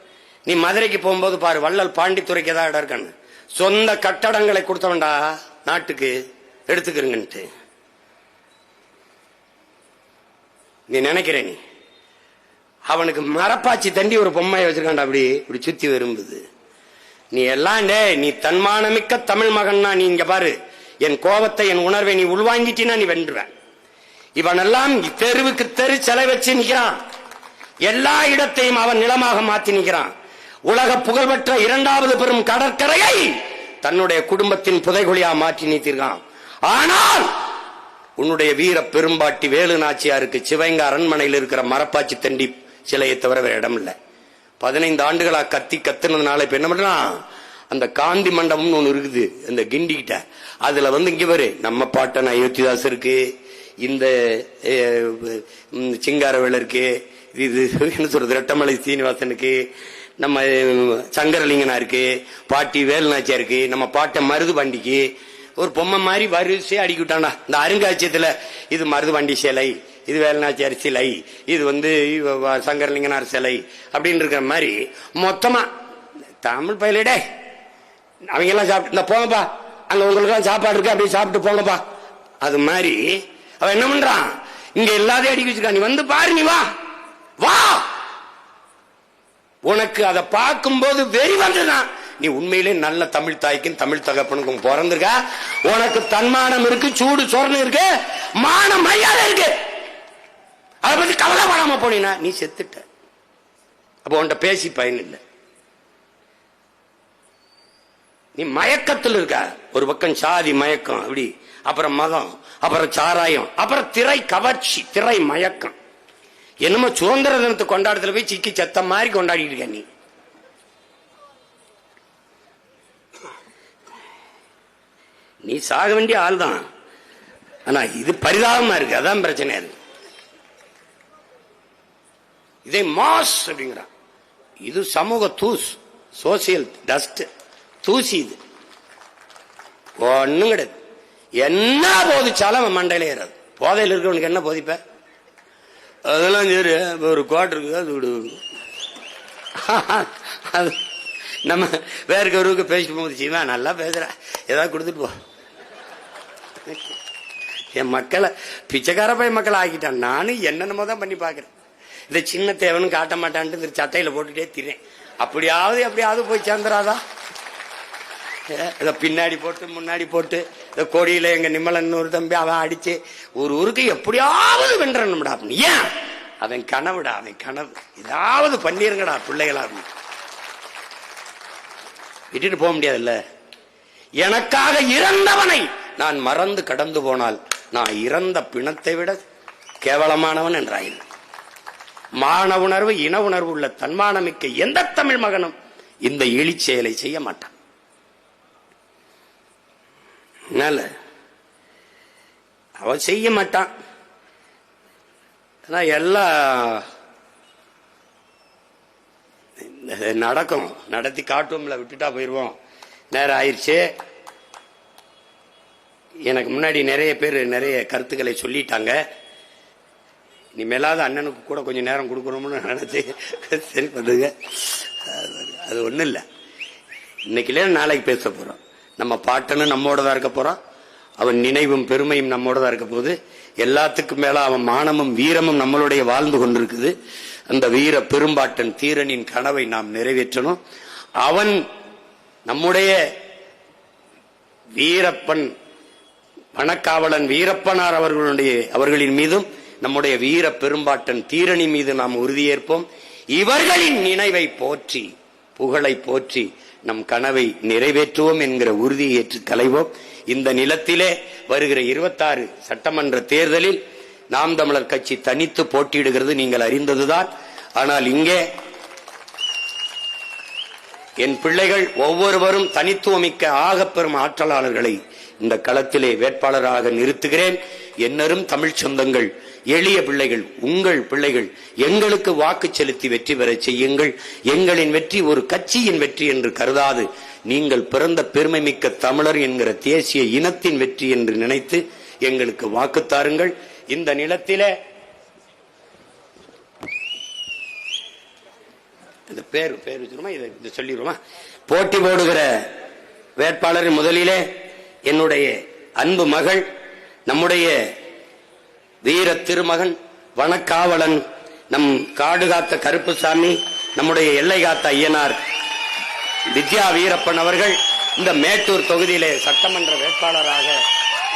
[SPEAKER 3] நீ மதுரைக்கு போகும்போது பாரு, வள்ளல் பாண்டித்துறைக்கு ஏதாவது இடம் இருக்கான்னு. சொந்த கட்டடங்களை கொடுத்தவன்டா நாட்டுக்கு, எடுத்துக்கிறங்கன்ட்டு நீ நினைக்கிற. நீ அவனுக்கு மரப்பாச்சி தண்டி ஒரு பொம்மையை வச்சிருக்கான்டா, அப்படி இப்படி சுத்தி விரும்புது. நீ எல்லாம் நீ தன்மானமிக்க தமிழ் மகன்னா, நீ இங்க பாரு, என் கோபத்தை என் உணர்வை நீ உள்வாங்கிட்டீன்னா நீ வென்றுவேன். இவனெல்லாம் தெருவுக்கு தெரு சிலை வச்சு நிக்கிறான். எல்லா இடத்தையும் அவன் நிலமாக மாற்றி நிற்கிறான். உலக புகழ்பெற்ற 2வது பெரும் கடற்கரையை தன்னுடைய குடும்பத்தின் புதைகுழியா மாற்றி நீத்திருக்கான். ஆனால் உன்னுடைய வீர பெரும்பாட்டி வேலு நாச்சியாருக்கு சிவகங்கை அரண்மனையில் இருக்கிற மரப்பாச்சி தண்டி சிலையை தவிர வேற இடம் இல்லை. 15 ஆண்டுகளா கத்துனதுனால இப்ப என்ன பண்றான், அந்த காந்தி மண்டபம்னு ஒண்ணு இருக்குது இந்த கிண்டி கிட்ட, அதுல இங்க பாரு நம்ம பாட்டன் அயோத்திதாஸ் இருக்கு, இந்த சிங்காரவேலர் இருக்கு, இது என்ன சொல்றது ரெட்டமலை சீனிவாசனுக்கு, நம்ம சங்கரலிங்கனா இருக்கு, பாட்டி வேலுநாச்சியா இருக்கு, நம்ம பாட்ட மருது பாண்டிக்கு ஒரு பொம்மை மாதிரி வரிசையா அடிக்கிட்டான்டா. இந்த அருங்காட்சியத்துல இது மருது பாண்டி சிலை, இது வேலுநாச்சியார் சிலை, இது சங்கரலிங்கனார் சிலை அப்படின்னு இருக்கிற மாதிரி மொத்தமா தமிழ் பயிலிடே அவங்க எல்லாம் சாப்பிட்டு இந்த போங்கப்பா, அங்க உங்களுக்கு எல்லாம் சாப்பாடு இருக்கு, அப்படி சாப்பிட்டு போங்கப்பா. அது மாதிரி அவன் என்ன பண்றான், இங்க எல்லாத்தையும் அடிக்க வச்சிருக்கான். நீ வந்து பாரு, நீ வா, உனக்கு அதை பார்க்கும் போது வெறி வந்துதான். நீ உண்மையிலே நல்ல தமிழ் தாய்க்கும் தமிழ் தகப்பனுக்கும் பிறந்திருக்க. உனக்கு தன்மானம் இருக்கு, சூடு சொரணம் இருக்கு, மான மரியாதை இருக்கு. அதை பத்தி கவலைப்படாம போனீனா நீ செத்துட்ட. அப்ப உன்கிட்ட பேசி பயன் இல்லை. நீ மயக்கத்தில் இருக்க. ஒரு பக்கம் சாதி மயக்கம், அப்படி அப்புறம் மதம், அப்புறம் சாராயம், அப்புறம் திரை கவர்ச்சி, திரை மயக்கம். என்னமோ சுதந்திர தினத்தை கொண்டாடத்துல போய் சிக்கி செத்த மாதிரி கொண்டாடிட்டு இருக்க. நீ சாக வேண்டிய ஆள் தான். ஆனா இது பரிதாபமா இருக்கு, அதான் பிரச்சனை. இது இதே மாஸ் அப்படிங்கிறான். இது சமூக தூஸ், சோசியல் டஸ்ட், தூசி. இது ஒண்ணும் கிடையாது. என்ன போதிச்சாலும் அவன் மண்டையில ஏறாது. போதையில் இருக்கவனுக்கு என்ன போதிப்ப? அதெல்லாம் சரி, ஒரு குவார்டர் இருக்குது, அது விடு. அது நம்ம வேற ஒருவருக்கு பேசிட்டு போகுது, சீவன் நல்லா பேசுற, ஏதாவது கொடுத்துட்டு போ. என் மக்களை பிச்சைக்கார போய் மக்களை ஆக்கிட்டான். நானும் என்னென்னமோ தான் பண்ணி பாக்குறேன். இந்த சின்ன தேவனும் காட்ட மாட்டான்ட்டு இந்த சட்டையில போட்டுட்டே திறேன். அப்படியாவது போய் சேர்ந்துராதா? இதை பின்னாடி போட்டு முன்னாடி போட்டு இந்த கோடியில எங்க நிம்மலன் ஒரு தம்பி அவன் அடிச்சு ஒரு ஊருக்கு எப்படியாவது வென்றணும்டா. ஏன்? அவன் கனவுடா, அவன் கனவு. ஏதாவது பண்ணிருங்கடா பிள்ளைகளா. விட்டுட்டு போக முடியாதுல்ல. எனக்காக இறந்தவனை நான் மறந்து கடந்து போனால் நான் இறந்த பிணத்தை விட கேவலமானவன் என்றாயின். மான உணர்வு, இன உணர்வு உள்ள தன்மானமிக்க எந்த தமிழ் மகனும் இந்த இழி செயலை செய்ய மாட்டான். அவன் செய்ய மாட்டான். எல்லாம் நடக்கும், நடத்தி காட்டுவோம்ல, விட்டுட்டா போயிருவோம். நேரம் ஆயிடுச்சு. எனக்கு முன்னாடி நிறைய பேர் நிறைய கருத்துக்களை சொல்லிட்டாங்க. இனிமேலாவது அண்ணனுக்கு கூட கொஞ்சம் நேரம் கொடுக்கணும்னு நினைச்சு சரி பண்ணுங்க. அது ஒண்ணும் இல்லை. இன்னைக்குல நாளைக்கு பேச போறோம். நம்ம பாட்டனும் நம்மோடதான் இருக்க போறான். அவன் நினைவும் பெருமையும் நம்மோடதான் இருக்க போது. எல்லாத்துக்கும் மேல அவன் மானமும் வீரமும் நம்மளுடைய வாழ்ந்து கொண்டிருக்குது. அந்த வீர பெரும்பாட்டன் தீரனின் கனவை நாம் நிறைவேற்றணும். அவன் நம்முடைய வீரப்பன் வனக்காவலன் வீரப்பனார் அவர்களின் மீதும் நம்முடைய வீர பெரும்பாட்டன் தீரணி மீது நாம் உறுதியேற்போம். இவர்களின் நினைவை போற்றி புகழை போற்றி நம் கனவை நிறைவேற்றுவோம் என்கிற உறுதியை ஏற்று களைவோம். இந்த நிலத்திலே வருகிற 26 சட்டமன்ற தேர்தலில் நாம் தமிழர் கட்சி தனித்து போட்டியிடுகிறது நீங்கள் அறிந்ததுதான். ஆனால் இங்கே என் பிள்ளைகள் ஒவ்வொருவரும் தனித்துவமிக்க ஆகப்பெறும் ஆற்றலாளர்களை இந்த களத்திலே வேட்பாளராக நிறுத்துகிறேன். என்னரும் தமிழ் சொந்தங்கள், எளிய பிள்ளைகள், உங்கள் பிள்ளைகள் எங்களுக்கு வாக்கு செலுத்தி வெற்றி பெற செய்யுங்கள். எங்களின் வெற்றி ஒரு கட்சியின் வெற்றி என்று கருதாது, நீங்கள் பிறந்த பெருமை மிக்க தமிழர் என்கிற தேசிய இனத்தின் வெற்றி என்று நினைத்து எங்களுக்கு வாக்கு தாருங்கள். இந்த நிலத்திலே இந்த பேரு இதை சொல்லிடுவோமா? போட்டி போடுகிற வேட்பாளரின் முதலிலே என்னுடைய அன்பு மகள், நம்முடைய வீர திருமகன், வனக்காவலன், நம் காடு காத்த கருப்புசாமி, நம்முடைய எல்லை காத்த ஐயனார் வித்யா வீரப்பன் அவர்கள் இந்த மேட்டூர் தொகுதியிலே சட்டமன்ற வேட்பாளராக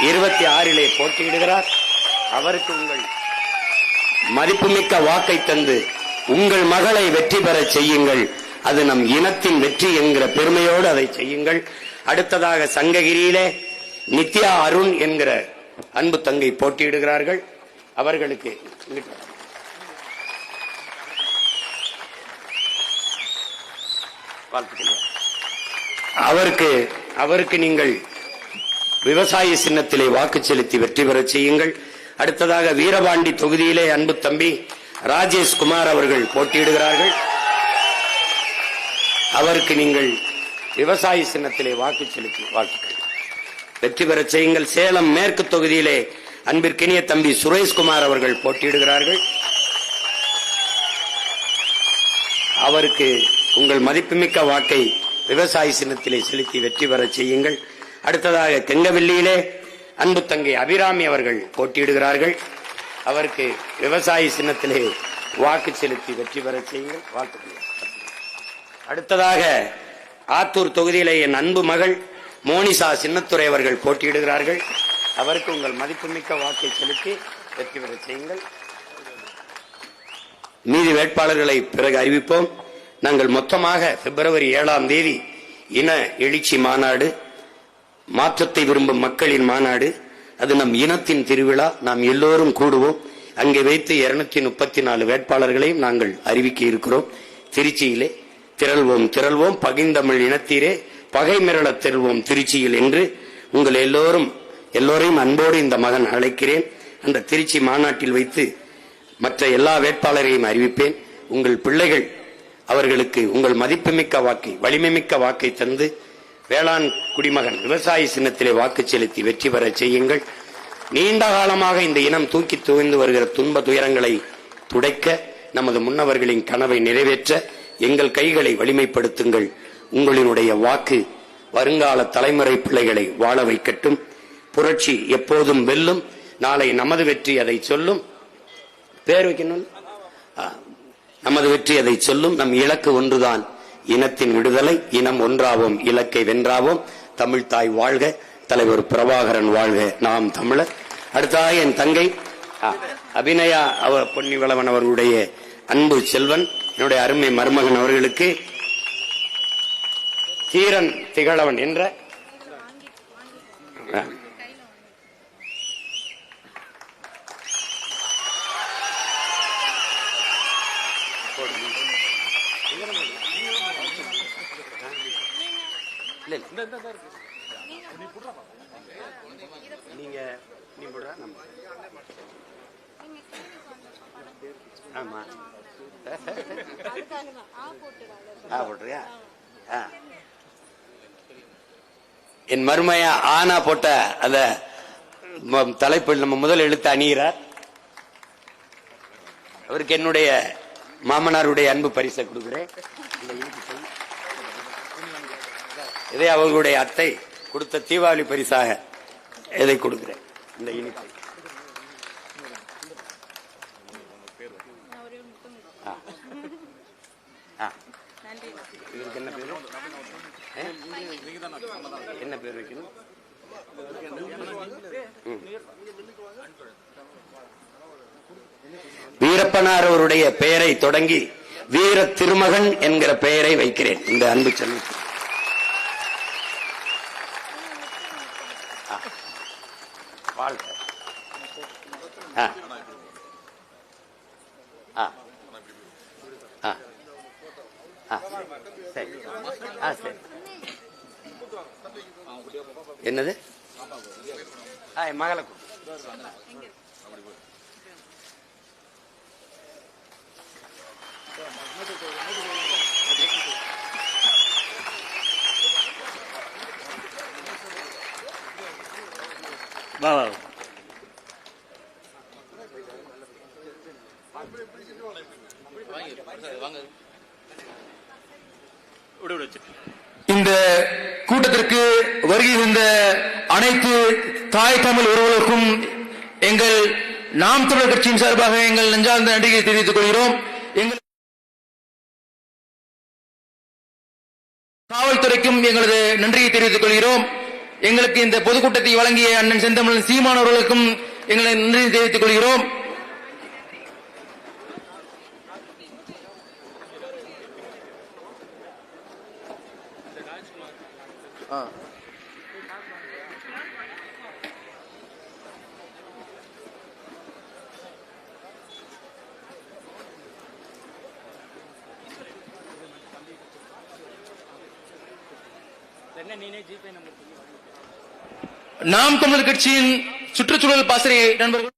[SPEAKER 3] 26 போட்டியிடுகிறார். அவருக்கு உங்கள் மதிப்புமிக்க வாக்கை தந்து உங்கள் மகளை வெற்றி பெற செய்யுங்கள். அது நம் இனத்தின் வெற்றி என்கிற பெருமையோடு அதை செய்யுங்கள். அடுத்ததாக சங்ககிரியிலே நித்யா அருண் என்கிற அன்பு தங்கை போட்டியிடுகிறார்கள். அவர்களுக்கு அவருக்கு நீங்கள் விவசாய சின்னத்திலே வாக்கு செலுத்தி வெற்றி பெற செய்யுங்கள். அடுத்ததாக வீரபாண்டி தொகுதியிலே அன்பு தம்பி ராஜேஷ் குமார் அவர்கள் போட்டியிடுகிறார்கள். அவருக்கு நீங்கள் விவசாய சின்னத்திலே வாக்கு செலுத்தி வாழ்த்துக்கள் வெற்றி பெற செய்யுங்கள். சேலம் மேற்கு தொகுதியிலே அன்பிற்கினிய தம்பி சுரேஷ்குமார் அவர்கள் போட்டியிடுகிறார்கள். அவருக்கு உங்கள் மதிப்புமிக்க வாக்கை விவசாய சின்னத்திலே செலுத்தி வெற்றி பெற செய்யுங்கள். அடுத்ததாக கெங்கவெள்ளியிலே அன்பு தங்கை அபிராமி அவர்கள் போட்டியிடுகிறார்கள். அவருக்கு விவசாய சின்னத்திலே வாக்கு செலுத்தி வெற்றி பெற செய்யுங்கள். வாழ்த்துக்கள். அடுத்ததாக ஆத்தூர் தொகுதியிலே என் அன்பு மகள் மோனிசா சின்னத்துறை அவர்கள் போட்டியிடுகிறார்கள். அவருக்கு உங்கள் மதிப்புமிக்க வாக்கை செலுத்தி வெற்றி பெற செய்யுங்கள். மீதி வேட்பாளர்களை பிறகு அறிவிப்போம். நாங்கள் மொத்தமாக பிப்ரவரி 7ஆம் தேதி இன எழுச்சி மாநாடு, மாற்றத்தை விரும்பும் மக்களின் மாநாடு, அது நம் இனத்தின் திருவிழா. நாம் எல்லோரும் கூடுவோம். அங்கே வைத்து 234 வேட்பாளர்களையும் நாங்கள் அறிவிக்க இருக்கிறோம். திருச்சியிலே திரள்வோம் பகிர்ந்தமிழ் இனத்தீரே பகை மிரள திரள்வோம் திருச்சியில் என்று உங்கள் எல்லோரையும் அன்போடு இந்த மகன் அழைக்கிறேன். அந்த திருச்சி மாநாட்டில் வைத்து மற்ற எல்லா வேட்பாளரையும் அறிவிப்பேன். உங்கள் பிள்ளைகள் அவர்களுக்கு உங்கள் மதிப்புமிக்க வாக்கை, வலிமைமிக்க வாக்கை தந்து வேளாண் குடிமகன் விவசாய சின்னத்திலே வாக்கு செலுத்தி வெற்றி பெற செய்யுங்கள். நீண்ட காலமாக இந்த இனம் தூக்கி துவைந்து வருகிற துன்ப துயரங்களை துடைக்க, நமது முன்னவர்களின் கனவை நிறைவேற்ற எங்கள் கைகளை வலிமைப்படுத்துங்கள். உங்களினுடைய வாக்கு வருங்கால தலைமுறை பிள்ளைகளை வாழ வைக்கட்டும். புரட்சி எப்போதும் வெல்லும். நாளை நமது வெற்றி அதை சொல்லும். பேர் வைக்கணும். நமது வெற்றி அதை சொல்லும். நம் இலக்கு ஒன்றுதான், இனத்தின் விடுதலை. இனம் ஒன்றாவோம், இலக்கை வென்றாவோம். தமிழ் தாய் வாழ்க, தலைவர் பிரபாகரன் வாழ்க, நாம் தமிழர். அடுத்ததாக என் தங்கை அபிநயா பொன்னிவளவன் அவர்களுடைய அன்பு செல்வன், என்னுடைய அருமை மருமகன் அவர்களுக்கு தீரன் திகழவன் என்ற நீங்க ஆமா போட்டுறியா? என் மருமையா ஆனா போட்ட அந்த தலைப்பில் நம்ம முதல் எழுத்து அணிகிறார். அவருக்கு என்னுடைய மாமனாருடைய அன்பு பரிசை கொடுக்கிறேன். இதை அவர்களுடைய அத்தை கொடுத்த தீபாவளி பரிசாக இதை கொடுக்கிறேன். இந்த இனிப்பை இதற்கு என்ன பேரு? என்ன பேர் வைக்கணும்? வீரப்பனார் அவருடைய பெயரை தொடங்கி வீர திருமகன் என்கிற பெயரை வைக்கிறேன் இந்த அன்பு செல்வம். வாழ்க. என்னது? மகளை
[SPEAKER 1] இந்த கூட்டத்திற்கு வருகை தந்த அனைத்து தாய் தமிழ் உறவுகளுக்கும் எங்கள் நாம் தமிழர் கட்சியின் சார்பாக எங்கள் நெஞ்சார்ந்த நன்றியை தெரிவித்துக் கொள்கிறோம். எங்கள் காவல்துறைக்கும் எங்களது நன்றியை தெரிவித்துக் கொள்கிறோம். எங்களுக்கு இந்த பொதுக்கூட்டத்தை வழங்கிய அண்ணன் செந்தமிழன் சீமான் அவர்களுக்கும் எங்களை நன்றியை தெரிவித்துக் கொள்கிறோம். நாம் தமிழர் கட்சியின் சுற்றுச்சூழல் பாசறை நண்பர்கள்